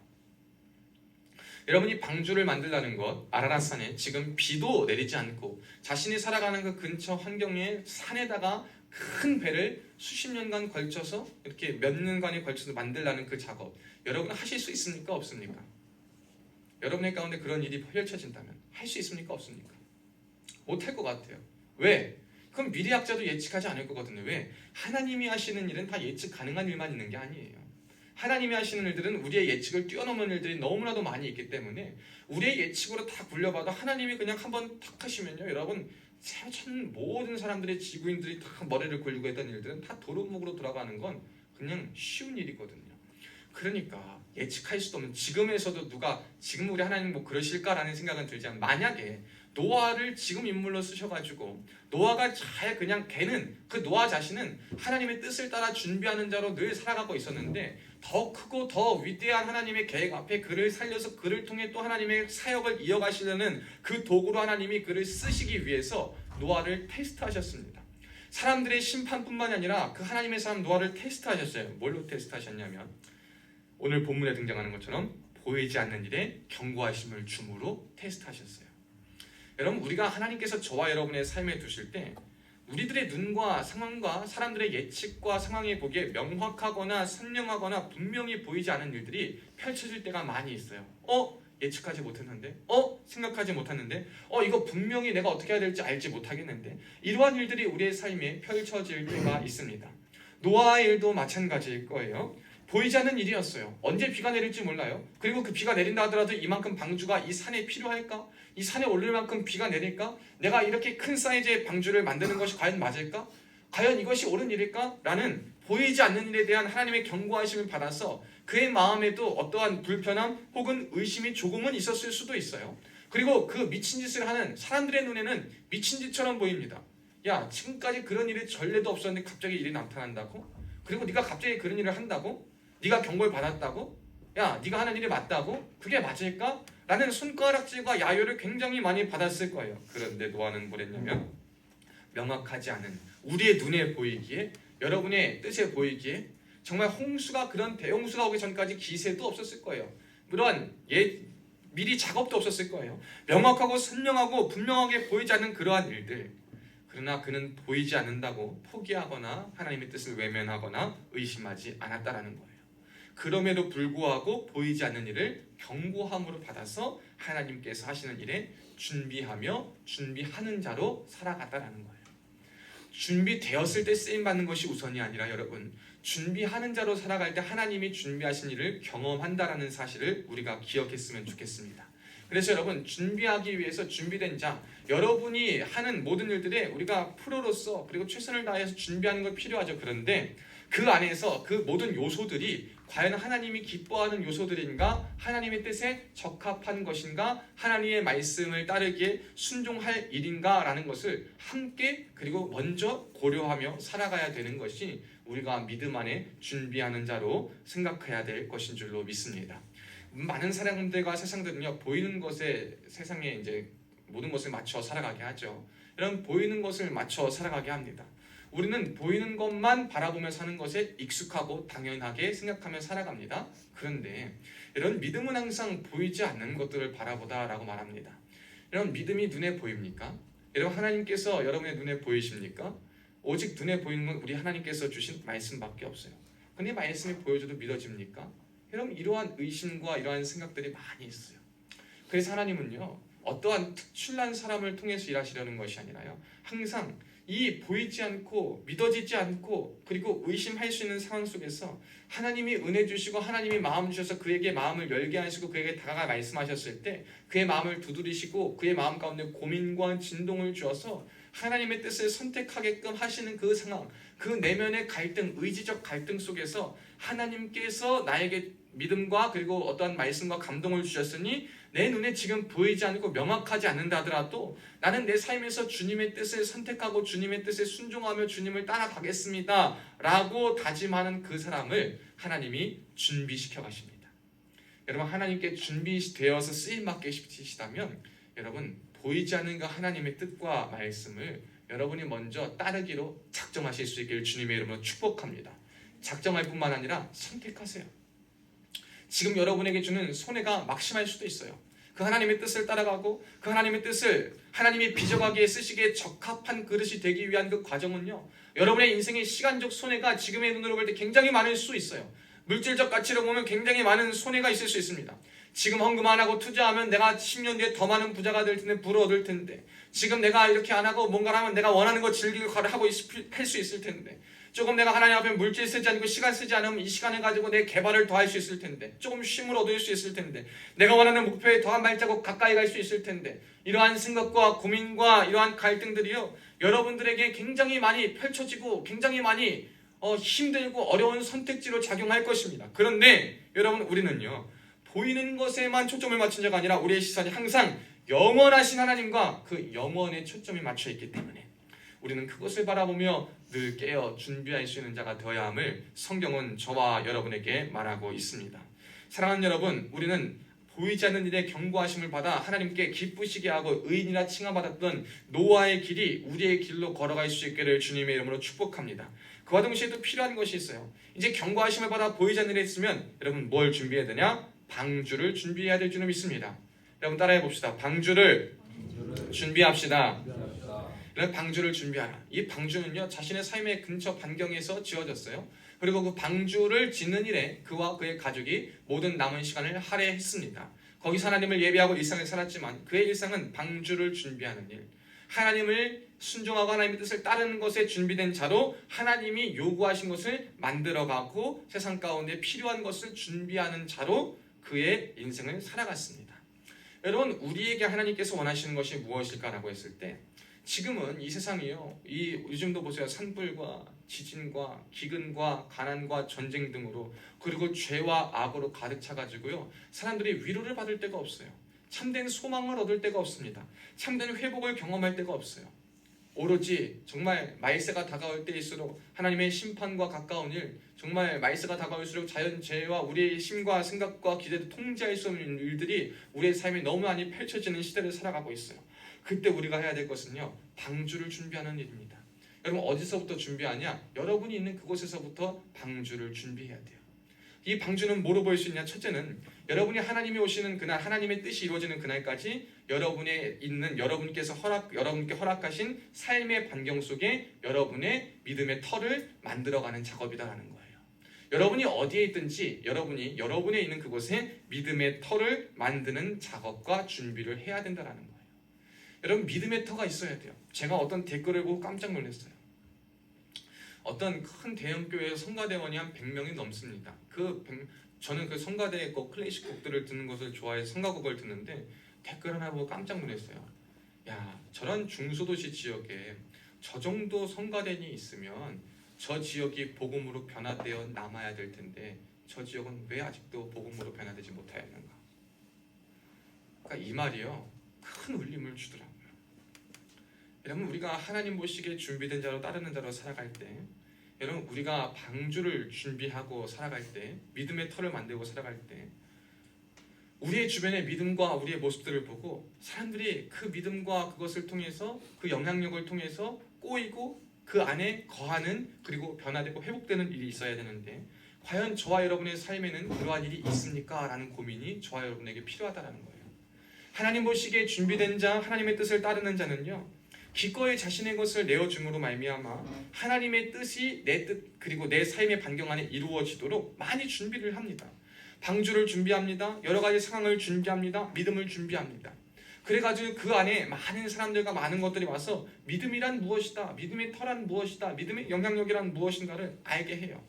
여러분이 방주를 만들라는 것, 아라랏산에 지금 비도 내리지 않고 자신이 살아가는 그 근처 환경의 산에다가 큰 배를 수십 년간 걸쳐서 이렇게 몇 년간에 걸쳐서 만들라는 그 작업, 여러분 하실 수 있습니까? 없습니까? 여러분의 가운데 그런 일이 펼쳐진다면 할 수 있습니까? 없습니까? 못할 것 같아요. 왜? 그럼 미래학자도 예측하지 않을 거거든요. 왜? 하나님이 하시는 일은 다 예측 가능한 일만 있는 게 아니에요. 하나님이 하시는 일들은 우리의 예측을 뛰어넘는 일들이 너무나도 많이 있기 때문에 우리의 예측으로 다 굴려봐도 하나님이 그냥 한번 탁 하시면요. 여러분 모든 사람들의 지구인들이 다 머리를 굴리고 했던 일들은 다 도루묵으로 돌아가는 건 그냥 쉬운 일이거든요. 그러니까 예측할 수도 없는 지금에서도 누가 지금 우리 하나님 뭐 그러실까라는 생각은 들지만 만약에 노아를 지금 인물로 쓰셔가지고 노아가 잘 그냥 걔는 그 노아 자신은 하나님의 뜻을 따라 준비하는 자로 늘 살아가고 있었는데 더 크고 더 위대한 하나님의 계획 앞에 그를 살려서 그를 통해 또 하나님의 사역을 이어가시려는 그 도구로 하나님이 그를 쓰시기 위해서 노아를 테스트하셨습니다. 사람들의 심판뿐만이 아니라 그 하나님의 사람 노아를 테스트하셨어요. 뭘로 테스트하셨냐면 오늘 본문에 등장하는 것처럼 보이지 않는 일에 경고하심을 줌으로 테스트하셨어요. 여러분 우리가 하나님께서 저와 여러분의 삶에 두실 때 우리들의 눈과 상황과 사람들의 예측과 상황에 보기에 명확하거나 선명하거나 분명히 보이지 않은 일들이 펼쳐질 때가 많이 있어요. 예측하지 못했는데 생각하지 못했는데 이거 분명히 내가 어떻게 해야 될지 알지 못하겠는데 이러한 일들이 우리의 삶에 펼쳐질 때가 있습니다. 노아의 일도 마찬가지일 거예요. 보이지 않는 일이었어요. 언제 비가 내릴지 몰라요. 그리고 그 비가 내린다 하더라도 이만큼 방주가 이 산에 필요할까? 이 산에 오를 만큼 비가 내릴까? 내가 이렇게 큰 사이즈의 방주를 만드는 것이 과연 맞을까? 과연 이것이 옳은 일일까? 라는 보이지 않는 일에 대한 하나님의 경고하심을 받아서 그의 마음에도 어떠한 불편함 혹은 의심이 조금은 있었을 수도 있어요. 그리고 그 미친 짓을 하는 사람들의 눈에는 미친 짓처럼 보입니다. 야, 지금까지 그런 일이 전례도 없었는데 갑자기 일이 나타난다고? 그리고 네가 갑자기 그런 일을 한다고? 네가 경고를 받았다고? 야, 네가 하는 일이 맞다고? 그게 맞을까? 라는 손가락질과 야유를 굉장히 많이 받았을 거예요. 그런데 노아는 뭐랬냐면 명확하지 않은 우리의 눈에 보이기에, 여러분의 뜻에 보이기에 정말 홍수가, 그런 대홍수가 오기 전까지 기세도 없었을 거예요. 물론 미리 작업도 없었을 거예요. 명확하고 선명하고 분명하게 보이지 않는 그러한 일들. 그러나 그는 보이지 않는다고 포기하거나 하나님의 뜻을 외면하거나 의심하지 않았다라는 거예요. 그럼에도 불구하고 보이지 않는 일을 경고함으로 받아서 하나님께서 하시는 일에 준비하며 준비하는 자로 살아갔다라는 거예요. 준비되었을 때 쓰임받는 것이 우선이 아니라 여러분, 준비하는 자로 살아갈 때 하나님이 준비하신 일을 경험한다라는 사실을 우리가 기억했으면 좋겠습니다. 그래서 여러분, 준비하기 위해서 준비된 자, 여러분이 하는 모든 일들에 우리가 프로로서 그리고 최선을 다해서 준비하는 걸 필요하죠. 그런데 그 안에서 그 모든 요소들이 과연 하나님이 기뻐하는 요소들인가, 하나님의 뜻에 적합한 것인가, 하나님의 말씀을 따르기에 순종할 일인가 라는 것을 함께 그리고 먼저 고려하며 살아가야 되는 것이 우리가 믿음 안에 준비하는 자로 생각해야 될 것인 줄로 믿습니다. 많은 사람들과 세상들은요, 보이는 것에 세상에 이제 모든 것을 맞춰 살아가게 하죠. 이런 보이는 것을 맞춰 살아가게 합니다. 우리는 보이는 것만 바라보며 사는 것에 익숙하고 당연하게 생각하며 살아갑니다. 그런데 이런 믿음은 항상 보이지 않는 것들을 바라보다라고 말합니다. 여러분, 믿음이 눈에 보입니까? 여러분, 하나님께서 여러분의 눈에 보이십니까? 오직 눈에 보이는 건 우리 하나님께서 주신 말씀밖에 없어요. 근데 말씀이 보여줘도 믿어집니까? 여러분, 이러한 의심과 이러한 생각들이 많이 있어요. 그래서 하나님은요, 어떠한 특출난 사람을 통해서 일하시려는 것이 아니라요, 항상 이 보이지 않고 믿어지지 않고 그리고 의심할 수 있는 상황 속에서 하나님이 은혜 주시고 하나님이 마음 주셔서 그에게 마음을 열게 하시고 그에게 다가가 말씀하셨을 때 그의 마음을 두드리시고 그의 마음 가운데 고민과 진동을 주어서 하나님의 뜻을 선택하게끔 하시는 그 상황, 그 내면의 갈등, 의지적 갈등 속에서 하나님께서 나에게 믿음과 그리고 어떠한 말씀과 감동을 주셨으니 내 눈에 지금 보이지 않고 명확하지 않는다 하더라도 나는 내 삶에서 주님의 뜻을 선택하고 주님의 뜻에 순종하며 주님을 따라가겠습니다 라고 다짐하는 그 사람을 하나님이 준비시켜 가십니다. 여러분, 하나님께 준비되어서 쓰임받게 시키시다면 여러분, 보이지 않는 그 하나님의 뜻과 말씀을 여러분이 먼저 따르기로 작정하실 수 있기를 주님의 이름으로 축복합니다. 작정할 뿐만 아니라 선택하세요. 지금 여러분에게 주는 손해가 막심할 수도 있어요. 그 하나님의 뜻을 따라가고 그 하나님의 뜻을 하나님이 빚어가기에 쓰시기에 적합한 그릇이 되기 위한 그 과정은요, 여러분의 인생의 시간적 손해가 지금의 눈으로 볼 때 굉장히 많을 수 있어요. 물질적 가치로 보면 굉장히 많은 손해가 있을 수 있습니다. 지금 헌금 안 하고 투자하면 내가 10년 뒤에 더 많은 부자가 될 텐데 부를 얻을 텐데, 지금 내가 이렇게 안 하고 뭔가를 하면 내가 원하는 거 즐기고 하고 할 수 있을 텐데, 조금 내가 하나님 앞에 물질 쓰지 않고 시간 쓰지 않으면 이 시간을 가지고 내 개발을 더 할 수 있을 텐데, 조금 쉼을 얻을 수 있을 텐데, 내가 원하는 목표에 더 한 발자국 가까이 갈 수 있을 텐데, 이러한 생각과 고민과 이러한 갈등들이요, 여러분들에게 굉장히 많이 펼쳐지고 굉장히 많이 힘들고 어려운 선택지로 작용할 것입니다. 그런데 여러분, 우리는요, 보이는 것에만 초점을 맞춘 자가 아니라 우리의 시선이 항상 영원하신 하나님과 그 영원에 초점이 맞춰 있기 때문에 우리는 그것을 바라보며 늘 깨어 준비할 수 있는 자가 되어야 함을 성경은 저와 여러분에게 말하고 있습니다. 사랑하는 여러분, 우리는 보이지 않는 일에 경고하심을 받아 하나님께 기쁘시게 하고 의인이라 칭함받았던 노아의 길이 우리의 길로 걸어갈 수 있기를 주님의 이름으로 축복합니다. 그와 동시에 또 필요한 것이 있어요. 이제 경고하심을 받아 보이지 않는 일에 있으면 여러분 뭘 준비해야 되냐? 방주를 준비해야 될 줄을 믿습니다. 여러분 따라해 봅시다. 방주를 준비합시다. 이런 방주를 준비하라. 이 방주는요, 자신의 삶의 근처 반경에서 지어졌어요. 그리고 그 방주를 짓는 일에 그와 그의 가족이 모든 남은 시간을 할애했습니다. 거기서 하나님을 예배하고 일상을 살았지만 그의 일상은 방주를 준비하는 일, 하나님을 순종하고 하나님의 뜻을 따르는 것에 준비된 자로 하나님이 요구하신 것을 만들어가고 세상 가운데 필요한 것을 준비하는 자로 그의 인생을 살아갔습니다. 여러분, 우리에게 하나님께서 원하시는 것이 무엇일까라고 했을 때 지금은 이 세상이요, 이 요즘도 보세요. 산불과 지진과 기근과 가난과 전쟁 등으로, 그리고 죄와 악으로 가득 차가지고요, 사람들이 위로를 받을 데가 없어요. 참된 소망을 얻을 데가 없습니다. 참된 회복을 경험할 데가 없어요. 오로지 정말 말세가 다가올 때일수록 하나님의 심판과 가까운 일, 정말 말세가 다가올수록 자연재해와 우리의 힘과 생각과 기대를 통제할 수 없는 일들이 우리의 삶에 너무 많이 펼쳐지는 시대를 살아가고 있어요. 그때 우리가 해야 될 것은요, 방주를 준비하는 일입니다. 여러분, 어디서부터 준비하냐? 여러분이 있는 그곳에서부터 방주를 준비해야 돼요. 이 방주는 뭐로 보일 수 있냐? 첫째는 여러분이 하나님이 오시는 그날, 하나님의 뜻이 이루어지는 그날까지 여러분의 있는, 여러분께 허락하신 삶의 반경 속에 여러분의 믿음의 터를 만들어가는 작업이다라는 거예요. 여러분이 어디에 있든지 여러분의 있는 그곳에 믿음의 터를 만드는 작업과 준비를 해야 된다라는 거예요. 여러분, 믿음의 터가 있어야 돼요. 제가 어떤 댓글을 보고 깜짝 놀랐어요. 어떤 큰 대형교회에서 성가대원이 한 100명이 넘습니다. 저는 그 성가대의 클래식 곡들을 듣는 것을 좋아해서 성가곡을 듣는데 댓글 하나 보고 깜짝 놀랐어요. 야, 저런 중소도시 지역에 저 정도 성가대원이 있으면 저 지역이 복음으로 변화되어 남아야 될 텐데 저 지역은 왜 아직도 복음으로 변화되지 못하였는가? 그러니까 이 말이요, 큰 울림을 주더라고요. 여러분, 우리가 하나님 보시기에 준비된 자로 따르는 자로 살아갈 때, 여러분, 우리가 방주를 준비하고 살아갈 때, 믿음의 터를 만들고 살아갈 때, 우리의 주변의 믿음과 우리의 모습들을 보고 사람들이 그 믿음과 그것을 통해서, 그 영향력을 통해서 꼬이고 그 안에 거하는, 그리고 변화되고 회복되는 일이 있어야 되는데, 과연 저와 여러분의 삶에는 그러한 일이 있습니까? 라는 고민이 저와 여러분에게 필요하다는 거예요. 하나님 보시기에 준비된 자, 하나님의 뜻을 따르는 자는요, 기꺼이 자신의 것을 내어줌으로 말미암아 하나님의 뜻이 내 뜻, 그리고 내 삶의 반경 안에 이루어지도록 많이 준비를 합니다. 방주를 준비합니다. 여러 가지 상황을 준비합니다. 믿음을 준비합니다. 그래가지고 그 안에 많은 사람들과 많은 것들이 와서 믿음이란 무엇이다, 믿음의 터란 무엇이다, 믿음의 영향력이란 무엇인가를 알게 해요.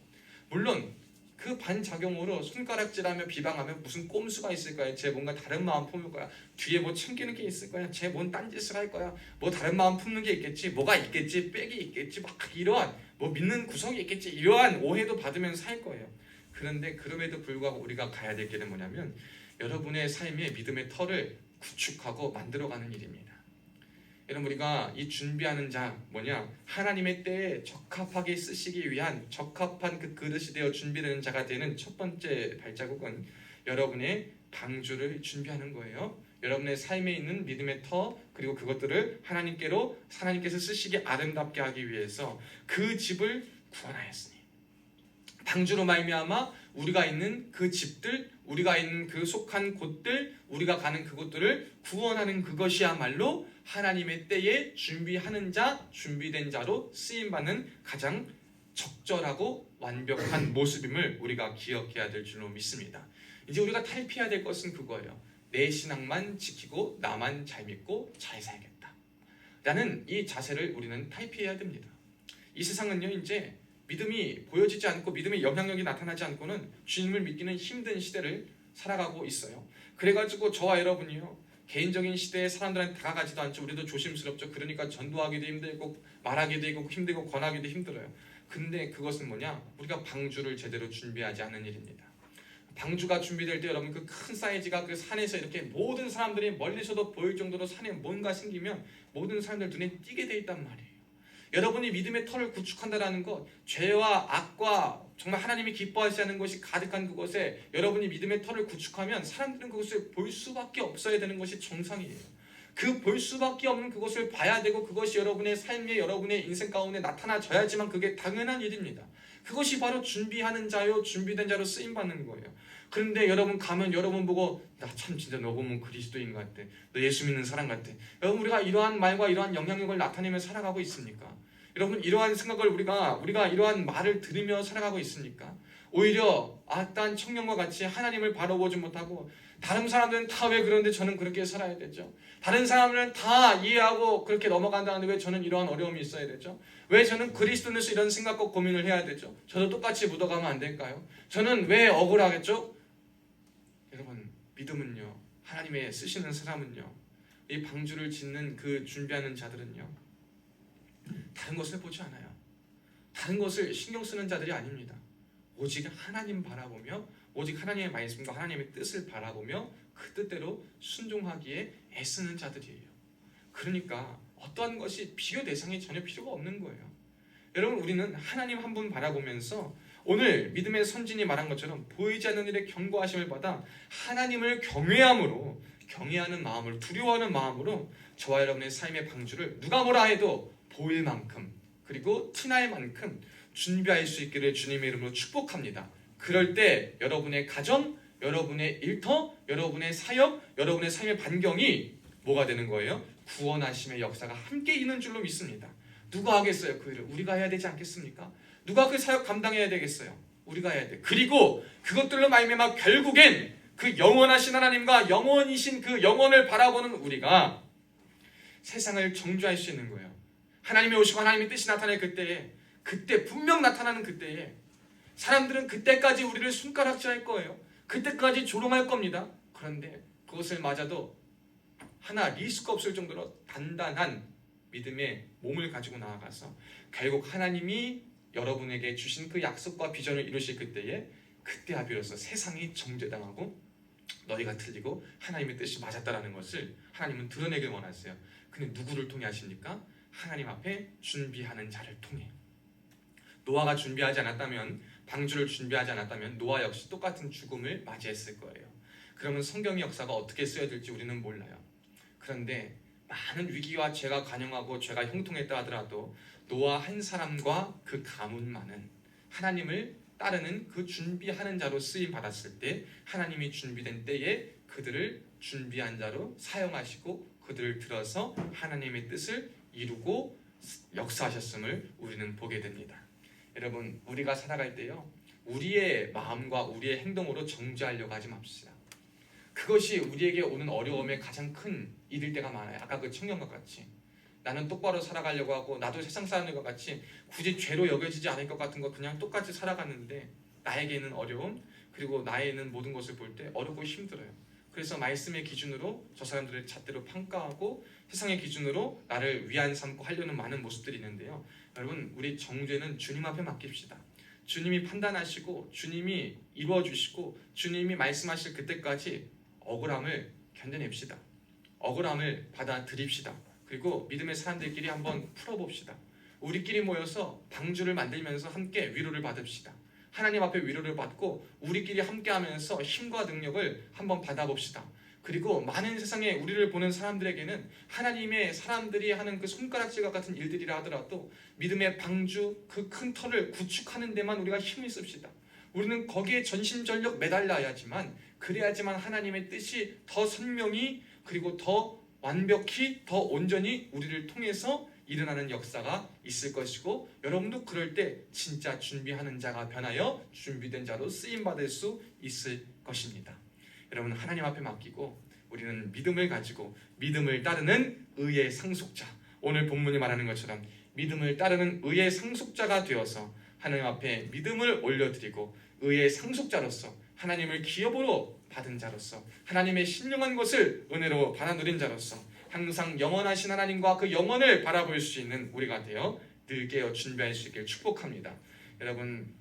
물론 그 반작용으로 손가락질하며 비방하며 무슨 꼼수가 있을 거야. 쟤 뭔가 다른 마음 품을 거야. 뒤에 뭐 챙기는 게 있을 거야. 쟤 뭔 딴짓을 할 거야. 뭐 다른 마음 품는 게 있겠지. 뭐가 있겠지. 빽이 있겠지. 막 이러한 뭐 믿는 구석이 있겠지. 이러한 오해도 받으면서 할 거예요. 그런데 그럼에도 불구하고 우리가 가야 될 길은 뭐냐면 여러분의 삶에 믿음의 터를 구축하고 만들어가는 일입니다. 여러분, 우리가 이 준비하는 자 뭐냐? 하나님의 때에 적합하게 쓰시기 위한 적합한 그 그릇이 되어 준비되는 자가 되는 첫 번째 발자국은 여러분의 방주를 준비하는 거예요. 여러분의 삶에 있는 믿음의 터, 그리고 그것들을 하나님께서 쓰시기 아름답게 하기 위해서 그 집을 구원하였으니, 방주로 말미암아 우리가 있는 그 집들, 우리가 있는 그 속한 곳들, 우리가 가는 그곳들을 구원하는 그것이야말로 하나님의 때에 준비하는 자, 준비된 자로 쓰임받는 가장 적절하고 완벽한 모습임을 우리가 기억해야 될 줄로 믿습니다. 이제 우리가 탈피해야 될 것은 그거예요. 내 신앙만 지키고 나만 잘 믿고 잘 살겠다 라는 이 자세를 우리는 탈피해야 됩니다. 이 세상은요, 이제 믿음이 보여지지 않고 믿음의 영향력이 나타나지 않고는 주님을 믿기는 힘든 시대를 살아가고 있어요. 그래가지고 저와 여러분이요, 개인적인 시대에 사람들한테 다가가지도 않죠. 우리도 조심스럽죠. 그러니까 전도하기도 힘들고 말하기도 힘들고 권하기도 힘들어요. 근데 그것은 뭐냐? 우리가 방주를 제대로 준비하지 않은 일입니다. 방주가 준비될 때 여러분, 그 큰 사이즈가 그 산에서 이렇게 모든 사람들이 멀리서도 보일 정도로 산에 뭔가 생기면 모든 사람들 눈에 띄게 돼 있단 말이에요. 여러분이 믿음의 터를 구축한다는 것, 죄와 악과 정말 하나님이 기뻐하지 않는 것이 가득한 그곳에 여러분이 믿음의 터를 구축하면 사람들은 그것을 볼 수밖에 없어야 되는 것이 정상이에요. 그 볼 수밖에 없는 그것을 봐야 되고 그것이 여러분의 삶에, 여러분의 인생 가운데 나타나져야지만 그게 당연한 일입니다. 그것이 바로 준비하는 자요, 준비된 자로 쓰임받는 거예요. 그런데 여러분 가면 여러분 보고 나 참 진짜 너 보면 그리스도인 것 같아, 너 예수 믿는 사람 같아. 여러분, 우리가 이러한 말과 이러한 영향력을 나타내며 살아가고 있습니까? 여러분, 이러한 생각을 우리가 이러한 말을 들으며 살아가고 있습니까? 오히려 악한 청년과 같이 하나님을 바라보지 못하고 다른 사람들은 다 왜 그런데 저는 그렇게 살아야 되죠? 다른 사람들은 다 이해하고 그렇게 넘어간다는데 왜 저는 이러한 어려움이 있어야 되죠? 왜 저는 그리스도인으로서 이런 생각과 고민을 해야 되죠? 저도 똑같이 묻어가면 안 될까요? 저는 왜 억울하겠죠? 여러분, 믿음은요, 하나님의 쓰시는 사람은요, 이 방주를 짓는 그 준비하는 자들은요, 다른 것을 보지 않아요. 다른 것을 신경 쓰는 자들이 아닙니다. 오직 하나님 바라보며 오직 하나님의 말씀과 하나님의 뜻을 바라보며 그 뜻대로 순종하기에 애쓰는 자들이에요. 그러니까 어떠한 것이 비교 대상이 전혀 필요가 없는 거예요. 여러분, 우리는 하나님 한 분 바라보면서 오늘 믿음의 선진이 말한 것처럼 보이지 않는 일에 경고하심을 받아 하나님을 경외함으로, 경외하는 마음을, 두려워하는 마음으로 저와 여러분의 삶의 방주를 누가 뭐라 해도 보일 만큼, 그리고 티날 만큼 준비할 수 있기를 주님의 이름으로 축복합니다. 그럴 때 여러분의 가정, 여러분의 일터, 여러분의 사역, 여러분의 삶의 반경이 뭐가 되는 거예요? 구원하심의 역사가 함께 있는 줄로 믿습니다. 누가 하겠어요? 그 일을 우리가 해야 되지 않겠습니까? 누가 그 사역 감당해야 되겠어요? 우리가 해야 돼. 그리고 그것들로 말미암아 결국엔 그 영원하신 하나님과 영원이신 그 영원을 바라보는 우리가 세상을 정죄할 수 있는 거예요. 하나님이 오시고 하나님의 뜻이 나타날 그때에, 그때 분명 나타나는 그때에 사람들은 그때까지 우리를 손가락질할 거예요. 그때까지 조롱할 겁니다. 그런데 그것을 맞아도 하나 리스크 없을 정도로 단단한 믿음의 몸을 가지고 나아가서 결국 하나님이 여러분에게 주신 그 약속과 비전을 이루실 그때에, 그때야 비로소 세상이 정죄당하고 너희가 틀리고 하나님의 뜻이 맞았다라는 것을 하나님은 드러내길 원하세요. 근데 누구를 통해 하십니까? 하나님 앞에 준비하는 자를 통해. 노아가 준비하지 않았다면, 방주를 준비하지 않았다면 노아 역시 똑같은 죽음을 맞이했을 거예요. 그러면 성경의 역사가 어떻게 쓰여질지 우리는 몰라요. 그런데 많은 위기와 죄가 관영하고 죄가 형통했다 하더라도 노아 한 사람과 그 가문만은 하나님을 따르는 그 준비하는 자로 쓰임 받았을 때 하나님이 준비된 때에 그들을 준비한 자로 사용하시고 그들을 들어서 하나님의 뜻을 이루고 역사하셨음을 우리는 보게 됩니다. 여러분, 우리가 살아갈 때요, 우리의 마음과 우리의 행동으로 정죄하려고 하지 맙시다. 그것이 우리에게 오는 어려움의 가장 큰 일일 때가 많아요. 아까 그 청년과 같이 나는 똑바로 살아가려고 하고 나도 세상 사람들과 같이 굳이 죄로 여겨지지 않을 것 같은 거 그냥 똑같이 살아갔는데 나에게는 어려움, 그리고 나에는 모든 것을 볼 때 어렵고 힘들어요. 그래서 말씀의 기준으로 저 사람들을 잣대로 평가하고 세상의 기준으로 나를 위안 삼고 하려는 많은 모습들이 있는데요. 여러분, 우리 정죄는 주님 앞에 맡깁시다. 주님이 판단하시고 주님이 이루어주시고 주님이 말씀하실 그때까지 억울함을 견뎌냅시다. 억울함을 받아들입시다. 그리고 믿음의 사람들끼리 한번 풀어봅시다. 우리끼리 모여서 방주를 만들면서 함께 위로를 받읍시다. 하나님 앞에 위로를 받고 우리끼리 함께하면서 힘과 능력을 한번 받아봅시다. 그리고 많은 세상에 우리를 보는 사람들에게는 하나님의 사람들이 하는 그 손가락질과 같은 일들이라 하더라도 믿음의 방주, 그 큰 터를 구축하는 데만 우리가 힘을 씁시다. 우리는 거기에 전심전력 매달려야지만, 그래야지만 하나님의 뜻이 더 선명히, 그리고 더 완벽히, 더 온전히 우리를 통해서 일어나는 역사가 있을 것이고, 여러분도 그럴 때 진짜 준비하는 자가 변하여 준비된 자로 쓰임받을 수 있을 것입니다. 여러분, 하나님 앞에 맡기고 우리는 믿음을 가지고 믿음을 따르는 의의 상속자, 오늘 본문이 말하는 것처럼 믿음을 따르는 의의 상속자가 되어서 하나님 앞에 믿음을 올려드리고 의의 상속자로서 하나님을 기업으로 받은 자로서 하나님의 신령한 것을 은혜로 받아 누린 자로서 항상 영원하신 하나님과 그 영원을 바라볼 수 있는 우리가 되어 늘 깨어 준비할 수 있길 축복합니다. 여러분,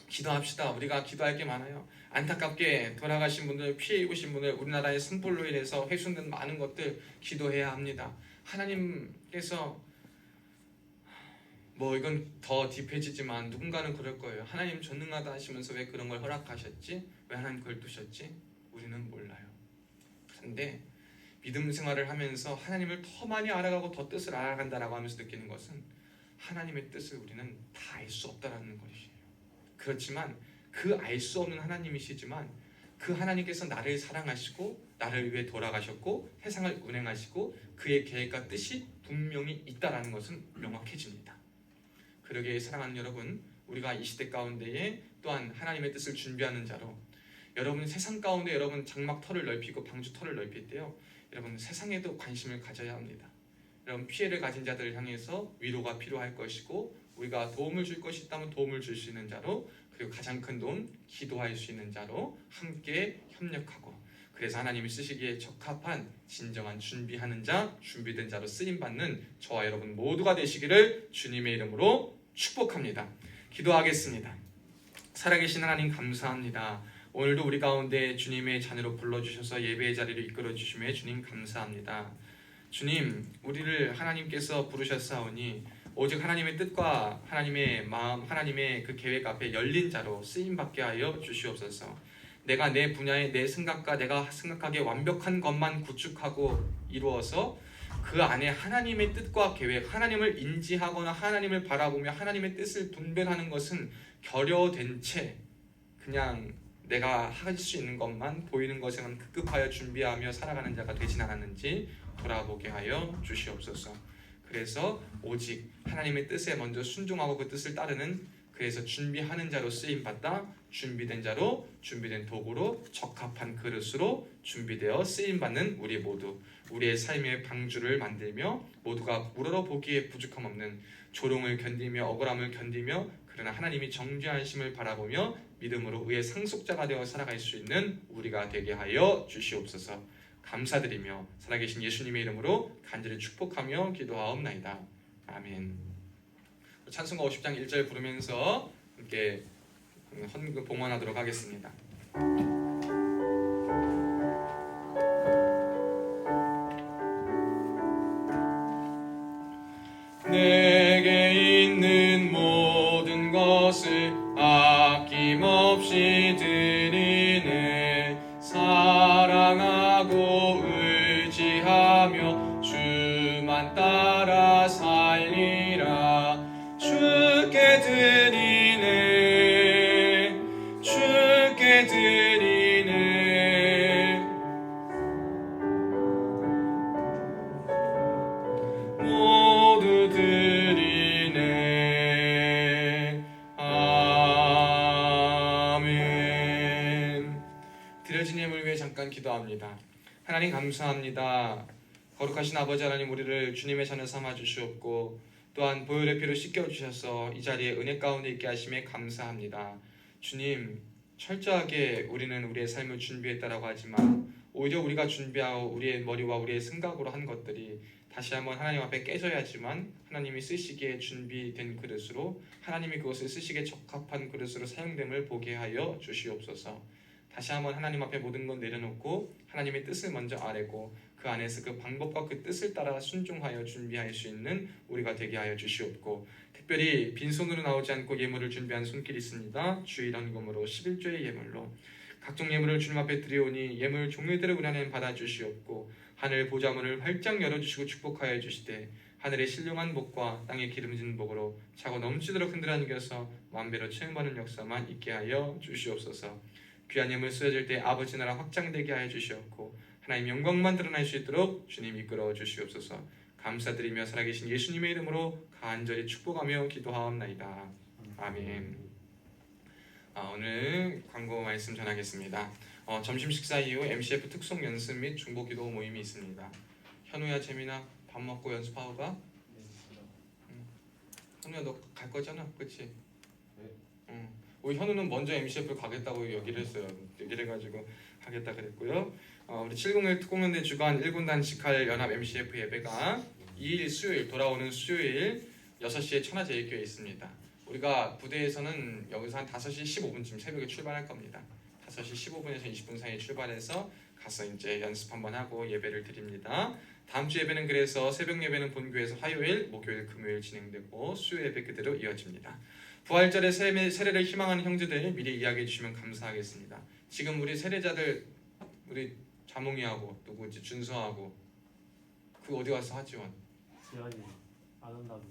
기도합시다. 우리가 기도할 게 많아요. 안타깝게 돌아가신 분들, 피해 입으신 분들, 우리나라의 산불로 인해서 훼손된 많은 것들 기도해야 합니다. 하나님께서 이건 더 딥해지지만 누군가는 그럴 거예요. 하나님 전능하다 하시면서 왜 그런 걸 허락하셨지? 왜 하나님 그걸 두셨지? 우리는 몰라요. 그런데 믿음 생활을 하면서 하나님을 더 많이 알아가고 더 뜻을 알아간다라고 하면서 느끼는 것은 하나님의 뜻을 우리는 다 알 수 없다라는 것이에요. 그렇지만 그 알 수 없는 하나님이시지만 그 하나님께서 나를 사랑하시고 나를 위해 돌아가셨고 세상을 운행하시고 그의 계획과 뜻이 분명히 있다라는 것은 명확해집니다. 그러기에 사랑하는 여러분, 우리가 이 시대 가운데에 또한 하나님의 뜻을 준비하는 자로, 여러분 세상 가운데 여러분 장막터를 넓히고 방주터를 넓힐 때요, 여러분 세상에도 관심을 가져야 합니다. 여러분 피해를 가진 자들을 향해서 위로가 필요할 것이고, 우리가 도움을 줄 것이 있다면 도움을 줄 수 있는 자로, 그리고 가장 큰 도움, 기도할 수 있는 자로 함께 협력하고, 그래서 하나님이 쓰시기에 적합한 진정한 준비하는 자, 준비된 자로 쓰임받는 저와 여러분 모두가 되시기를 주님의 이름으로 축복합니다. 기도하겠습니다. 살아계신 하나님 감사합니다. 오늘도 우리 가운데 주님의 자녀로 불러주셔서 예배의 자리를 이끌어주심에 주님 감사합니다. 주님, 우리를 하나님께서 부르셨사오니 오직 하나님의 뜻과 하나님의 마음, 하나님의 그 계획 앞에 열린 자로 쓰임받게 하여 주시옵소서. 내가 내 분야의 내 생각과 내가 생각하기에 완벽한 것만 구축하고 이루어서 그 안에 하나님의 뜻과 계획, 하나님을 인지하거나 하나님을 바라보며 하나님의 뜻을 분별하는 것은 결여된 채 그냥 내가 할 수 있는 것만 보이는 것에만 급급하여 준비하며 살아가는 자가 되진 않았는지 돌아보게 하여 주시옵소서. 그래서 오직 하나님의 뜻에 먼저 순종하고 그 뜻을 따르는, 그래서 준비하는 자로 쓰임받다, 준비된 자로, 준비된 도구로, 적합한 그릇으로 준비되어 쓰임받는 우리 모두, 우리의 삶의 방주를 만들며 모두가 우러러보기에 부족함 없는 조롱을 견디며 억울함을 견디며 그러나 하나님이 정죄하심을 바라보며 믿음으로 의의 상속자가 되어 살아갈 수 있는 우리가 되게 하여 주시옵소서. 감사드리며 살아계신 예수님의 이름으로 간절히 축복하며 기도하옵나이다. 아멘. 찬송가 50장 1절 부르면서 함께 헌금 봉헌하도록 하겠습니다. 내게 있는 모든 것을 아낌없이 드리네. 사랑하고 의지하며 주만 따라 살리라. 주께 드리네, 주께 드리네. 모두 드리네. 아멘. 드려진 예물 위해 잠깐 기도합니다. 하나님 감사합니다. 거룩하신 아버지 하나님, 우리를 주님의 자녀 삼아 주시옵고 또한 보혈의 피로 씻겨 주셔서 이 자리에 은혜 가운데 있게 하심에 감사합니다. 주님, 철저하게 우리는 우리의 삶을 준비했다라고 하지만 오히려 우리가 준비하고 우리의 머리와 우리의 생각으로 한 것들이 다시 한번 하나님 앞에 깨져야지만 하나님이 쓰시기에 준비된 그릇으로, 하나님이 그것을 쓰시기에 적합한 그릇으로 사용됨을 보게 하여 주시옵소서. 다시 한번 하나님 앞에 모든 것 내려놓고 하나님의 뜻을 먼저 아뢰고 그 안에서 그 방법과 그 뜻을 따라 순종하여 준비할 수 있는 우리가 되게 하여 주시옵고, 특별히 빈손으로 나오지 않고 예물을 준비한 손길이 있습니다. 주일 헌금으로 11조의 예물로 각종 예물을 주님 앞에 드리오니 예물 종류대로 우리 하나님 받아주시옵고 하늘 보좌문을 활짝 열어주시고 축복하여 주시되 하늘의 신령한 복과 땅의 기름진 복으로 차고 넘치도록 흔들어 안겨서 만배로 채움받는 역사만 있게 하여 주시옵소서. 귀한 예물 쓰여질 때 아버지 나라 확장되게 하여 주시옵고 하나님 영광만 드러날 수 있도록 주님 이끌어 주시옵소서. 감사드리며 살아계신 예수님의 이름으로 간절히 축복하며 기도하옵나이다. 아멘. 오늘 광고 말씀 전하겠습니다. 점심 식사 이후 MCF 특송 연습 및 중보 기도 모임이 있습니다. 현우야, 재민아, 밥 먹고 연습하고 가? 현우야, 너 갈 거잖아, 그렇지? 우리 현우는 먼저 MCF를 가겠다고 얘기를 했어요. 얘기를 해가지고 하겠다 그랬고요. 우리 701 특공연대 주간 1군단 직할 연합 MCF 예배가 2일 수요일, 돌아오는 수요일 6시에 천하제일교회에 있습니다. 우리가 부대에서는 여기서 한 5시 15분쯤 새벽에 출발할 겁니다. 5시 15분에서 20분 사이에 출발해서 가서 이제 연습 한번 하고 예배를 드립니다. 다음 주 예배는 그래서 새벽 예배는 본교에서 화요일, 목요일, 금요일 진행되고 수요 예배 그대로 이어집니다. 부활절에 세례를 희망하는 형제들 미리 이야기해 주시면 감사하겠습니다. 지금 우리 세례자들, 우리 자몽이하고 누구지, 준서하고 그 어디 가서 하지원? 지원이 안 한다고.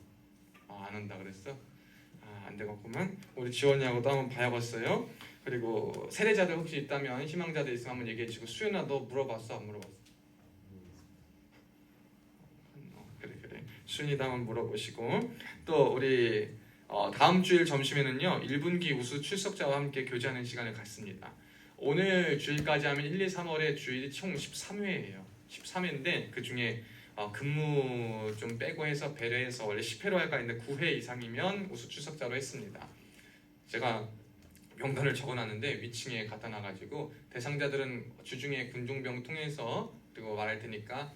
안 한다 그랬어? 안 되겠구만. 우리 지원이하고도 한번 봐야겠어요. 그리고 세례자들 혹시 있다면, 희망자들 있으면 한번 얘기해 주고. 수연아, 너 물어봤어? 안 물어봤어? 그래. 수연이도 한번 물어보시고. 또 우리 다음 주일 점심에는요 1분기 우수 출석자와 함께 교제하는 시간을 갖습니다. 오늘 주일까지 하면 1, 2, 3월에 주일이 총 13회예요. 13회인데 그 중에 근무 좀 빼고 해서 배려해서 원래 10회로 할까 했는데 9회 이상이면 우수 출석자로 했습니다. 제가 명단을 적어놨는데 위층에 갖다 놔가지고 대상자들은 주중에 군종병 통해서 그리고 말할 테니까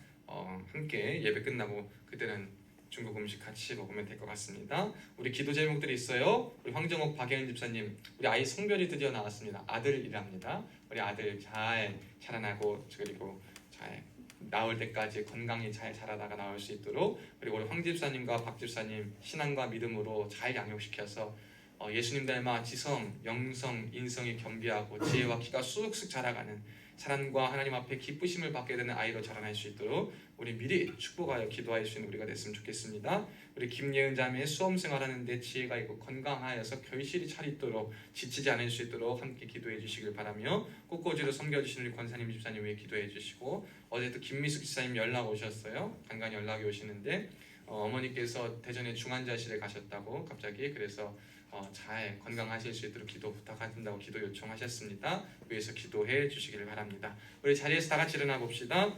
함께 예배 끝나고 그때는 중국 음식 같이 먹으면 될 것 같습니다. 우리 기도 제목들이 있어요. 우리 황정옥 박예은 집사님, 우리 아이 성별이 드디어 나왔습니다. 아들이랍니다. 우리 아들 잘 자라나고 그리고 잘 나올 때까지 건강히 잘 자라다가 나올 수 있도록, 그리고 우리 황 집사님과 박 집사님 신앙과 믿음으로 잘 양육시켜서 예수님 닮아 지성, 영성, 인성이 겸비하고 지혜와 키가 쑥쑥 자라가는 사랑과 하나님 앞에 기쁘심을 받게 되는 아이로 자라날 수 있도록 우리 미리 축복하여 기도할 수 있는 우리가 됐으면 좋겠습니다. 우리 김예은 자매의 수험 생활하는데 지혜가 있고 건강하여서 결실이 잘 있도록 지치지 않을 수 있도록 함께 기도해 주시길 바라며, 꽃꽂이로 섬겨주시는 우리 권사님 집사님 위해 기도해 주시고, 어제 또 김미숙 집사님 연락 오셨어요. 간간히 연락이 오시는데 어머니께서 대전에 중환자실에 가셨다고 갑자기, 그래서 잘 건강하실 수 있도록 기도 부탁한다고 기도 요청하셨습니다. 위해서 기도해 주시기를 바랍니다. 우리 자리에서 다 같이 일어나 봅시다.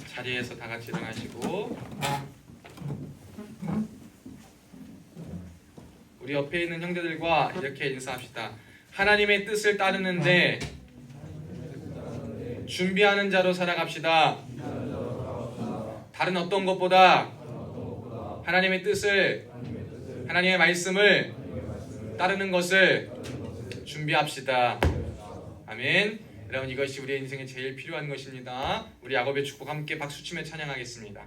자리에서 다 같이 일어나시고 우리 옆에 있는 형제들과 이렇게 인사합시다. 하나님의 뜻을 따르는데 준비하는 자로 살아갑시다. 다른 어떤 것보다 하나님의 뜻을, 하나님의 말씀을 따르는 것을 준비합시다. 아멘. 여러분, 이것이 우리의 인생에 제일 필요한 것입니다. 우리 야곱의 축복 함께 박수치며 찬양하겠습니다.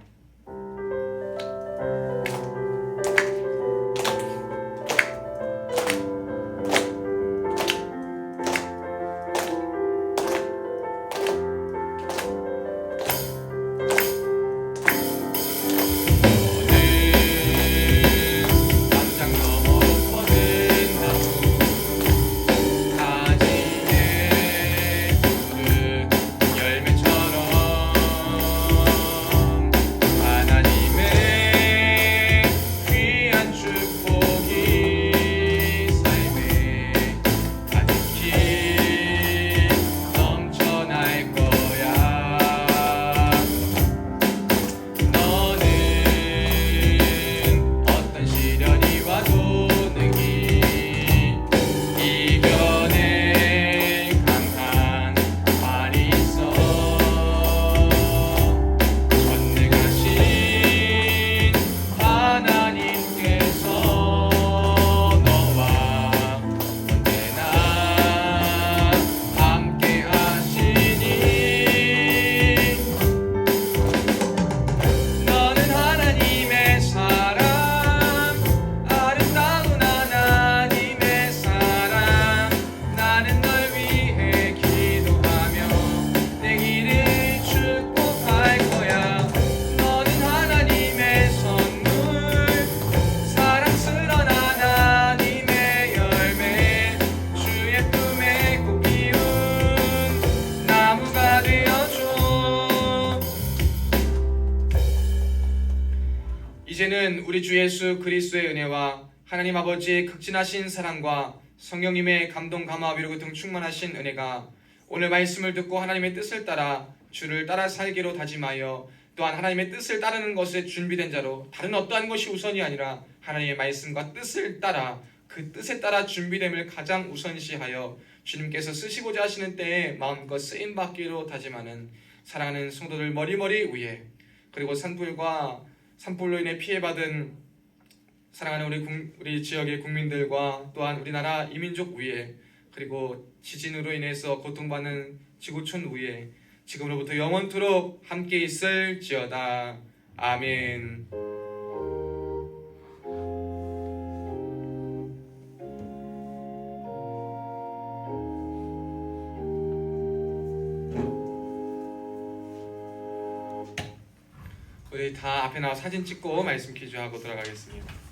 이제는 우리 주 예수 그리스도의 은혜와 하나님 아버지의 극진하신 사랑과 성령님의 감동 감화 위로 등 충만하신 은혜가 오늘 말씀을 듣고 하나님의 뜻을 따라 주를 따라 살기로 다짐하여 또한 하나님의 뜻을 따르는 것에 준비된 자로 다른 어떠한 것이 우선이 아니라 하나님의 말씀과 뜻을 따라 그 뜻에 따라 준비됨을 가장 우선시하여 주님께서 쓰시고자 하시는 때에 마음껏 쓰임받기로 다짐하는 사랑하는 성도들 머리머리 위에, 그리고 산불로 인해 피해받은 사랑하는 우리 지역의 국민들과 또한 우리나라 이민족 위에, 그리고 지진으로 인해서 고통받는 지구촌 위에 지금으로부터 영원토록 함께 있을지어다. 아멘. 우리 다 앞에 나와 사진 찍고 말씀 퀴즈하고 돌아가겠습니다.